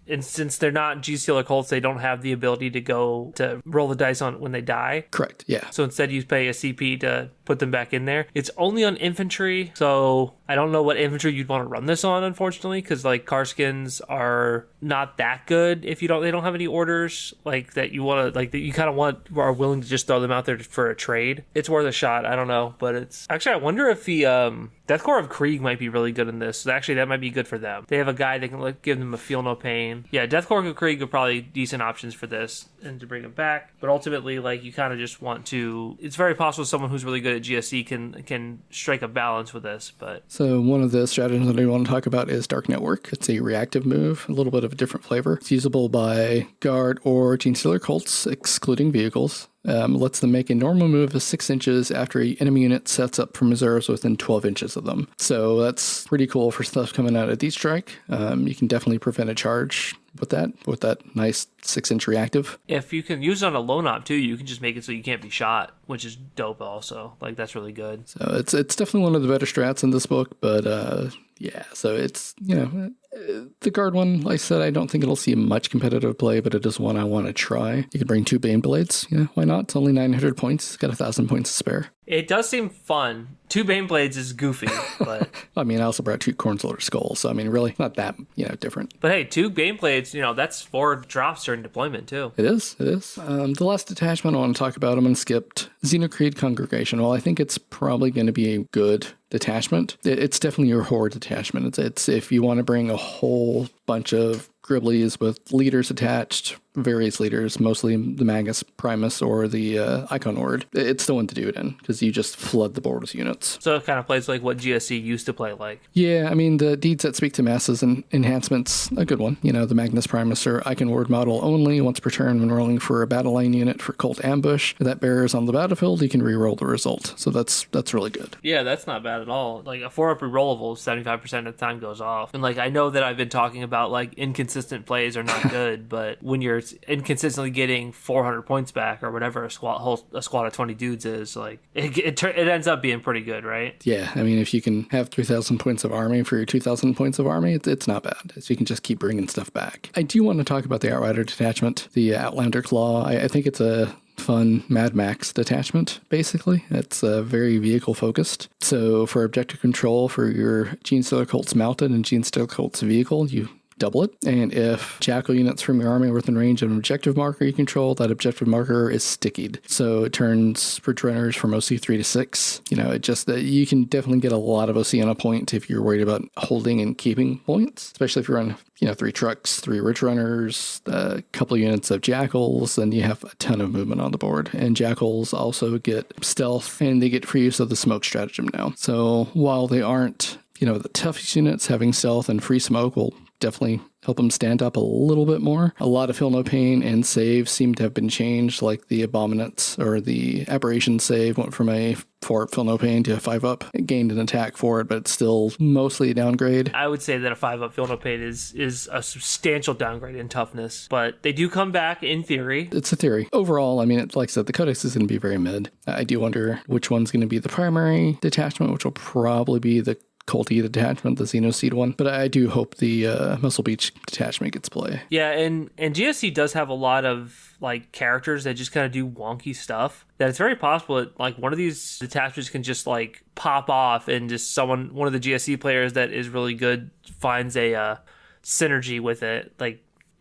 and since they're not Genestealer Colts, they don't have the ability to roll the dice on when they die. Correct, yeah. So instead you pay a CP to put them back in there. It's only on infantry, so I don't know what infantry you'd want to run this on, unfortunately, because Karskins are not that good if they don't have any orders that you want to, that you kind of are willing to just throw them out there for a trade. It's worth a shot. I don't know, but it's actually, I wonder if the Death Corps of Krieg might be really good in this. So actually, that might be good for them. They have a guy that can give them a Feel No Pain. Yeah, Death Corps of Krieg are probably decent options for this and to bring them back. But ultimately, you kind of just want to. It's very possible someone who's really good at GSC can strike a balance with this. But so one of the stratagems that I want to talk about is Dark Network. It's a reactive move, a little bit of a different flavor. It's usable by guard or Genestealer Colts, excluding vehicles. Lets them make a normal move of 6 inches after an enemy unit sets up from reserves within 12 inches of them. So that's pretty cool for stuff coming out of Deep Strike. You can definitely prevent a charge with that nice 6-inch reactive. If you can use it on a lone op too, you can just make it so you can't be shot, which is dope also. That's really good. So it's definitely one of the better strats in this book, but yeah, so it's, the guard one, like I said, I don't think it'll see much competitive play, but it is one I want to try. You could bring 2 Bane Blades. Why not? It's only 900 points. It's got 1,000 points to spare. It does seem fun. 2 Baneblades is goofy, but... I mean, I also brought 2 Cornsolder Skulls, so I mean, really not that, different. But hey, 2 Baneblades, that's 4 drops during deployment, too. It is. The last detachment I want to talk about, I'm going to skip Xenocreed Congregation. Well, I think it's probably going to be a good detachment. It's definitely your horde detachment. It's if you want to bring a whole bunch of Gribblies with leaders attached, various leaders, mostly the Magus Primus or the Icon Horde, it's the one to do it in, because you just flood the board with units. So it kind of plays like what GSC used to play like. Yeah, I mean, the deeds that speak to masses and enhancements, a good one. The Magnus Primus or Icon Horde model only, once per turn when rolling for a battle line unit for Cult Ambush that bears on the battlefield, you can re-roll the result. So that's really good. Yeah, that's not bad at all. Like, a 4-up rerollable, 75% of the time goes off. And, I know that I've been talking about, inconsistent plays are not good, but when you're inconsistently getting 400 points back or whatever a squad of 20 dudes is, it ends up being pretty good, right? Yeah, I mean, if you can have 3,000 points of army for your 2,000 points of army, it's not bad. So you can just keep bringing stuff back. I do want to talk about the Outrider detachment, the Outlander Claw. I think it's a fun Mad Max detachment, basically. It's very vehicle focused. So for objective control for your Genestealer Cult's mounted and Genestealer Cult's vehicle, you double it. And if Jackal units from your army are within range of an objective marker you control, that objective marker is stickied. So it turns Bridge Runners from OC 3 to 6. It just you can definitely get a lot of OC on a point if you're worried about holding and keeping points, especially if you run 3 trucks, 3 Ridge Runners, a couple of units of Jackals, and you have a ton of movement on the board. And Jackals also get stealth, and they get free use of the smoke stratagem now. So while they aren't, the toughest units, having stealth and free smoke will definitely help them stand up a little bit more. A lot of Feel No Pain and saves seem to have been changed, like the Abominants or the Aberration save went from a 4-up Feel No Pain to a 5-up. It gained an attack for it, but it's still mostly a downgrade. I would say that a 5-up Feel No Pain is a substantial downgrade in toughness, but they do come back in theory. It's a theory. Overall, I mean, like I said, the Codex is going to be very mid. I do wonder which one's going to be the primary detachment, which will probably be the Culty detachment, the Xenoseed one, but I do hope the Muscle Beach detachment gets play. Yeah, and GSC does have a lot of characters that just kind of do wonky stuff that it's very possible that one of these detachments can just pop off and just one of the GSC players that is really good finds a synergy with it,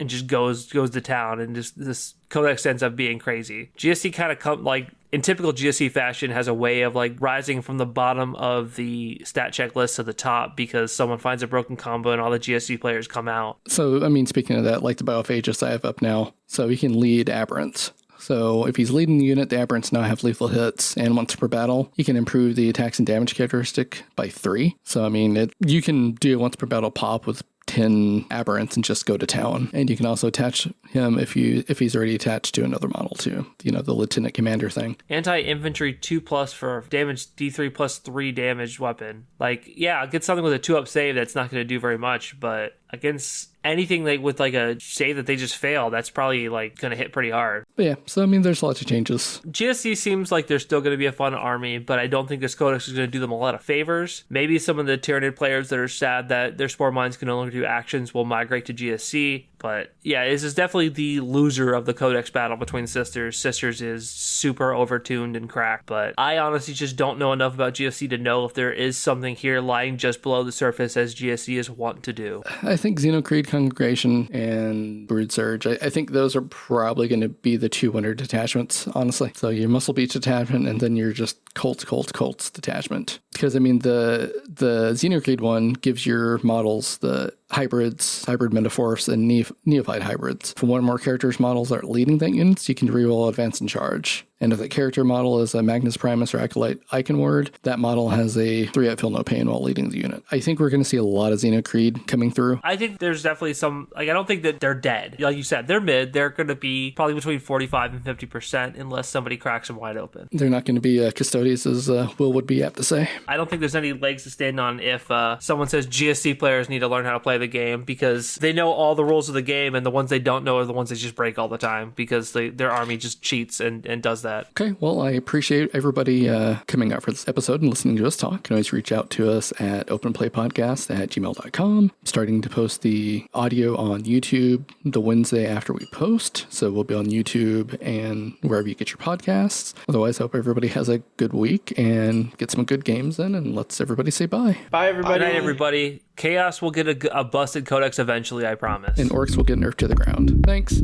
and just goes to town, and just this Codex ends up being crazy. GSC kind of in typical GSC fashion has a way of rising from the bottom of the stat check list to the top because someone finds a broken combo and all the GSC players come out. So, I mean, speaking of that, the Biophagus I have up now, so he can lead Aberrants. So if he's leading the unit, the Aberrants now have lethal hits, and once per battle, he can improve the attacks and damage characteristic by 3. So, I mean, you can do a once per battle pop with 10 Aberrants and just go to town. And you can also attach him if he's already attached to another model too. The Lieutenant Commander thing. Anti-infantry 2+ for damage D3 plus 3 damage weapon. I'll get something with a 2-up save that's not going to do very much, but against anything with a save that they just fail, that's probably going to hit pretty hard. But yeah, so I mean, there's lots of changes. GSC seems like they're still going to be a fun army, but I don't think this Codex is going to do them a lot of favors. Maybe some of the Tyranid players that are sad that their Spore Mines can no longer do actions will migrate to GSC. But yeah, this is definitely the loser of the Codex battle between Sisters. Sisters is super overtuned and cracked, but I honestly just don't know enough about GSC to know if there is something here lying just below the surface as GSC is wont to do. I think Xenocreed Congregation and Brood Surge, I think those are probably going to be the 2 winner detachments, honestly. So your Muscle Beach detachment, and then your just Colts detachment. Because, I mean, the Xenocreed one gives your models the hybrids, hybrid Metaphors, and Neophyte hybrids. For one or more characters' models that are leading that units, you can reroll Advance and Charge. And if that character model is a Magnus Primus or Acolyte Icon Ward, that model has a 3-up Feel No Pain while leading the unit. I think we're going to see a lot of Xenocreed coming through. I think there's definitely some, I don't think that they're dead. Like you said, they're mid. They're going to be probably between 45 and 50% unless somebody cracks them wide open. They're not going to be custodians, as Will would be apt to say. I don't think there's any legs to stand on if someone says GSC players need to learn how to play the game, because they know all the rules of the game, and the ones they don't know are the ones they just break all the time because their army just cheats and does that. that. Okay, well, I appreciate everybody coming out for this episode and listening to us talk. You can always reach out to us at openplaypodcast@gmail.com. Starting to post the audio on YouTube the Wednesday after we post, so we'll be on YouTube and wherever you get your podcasts. Otherwise, I hope everybody has a good week and get some good games in, and let's everybody say bye. Bye, everybody. Good night, everybody. Chaos will get a busted codex eventually, I promise. And orcs will get nerfed to the ground. Thanks.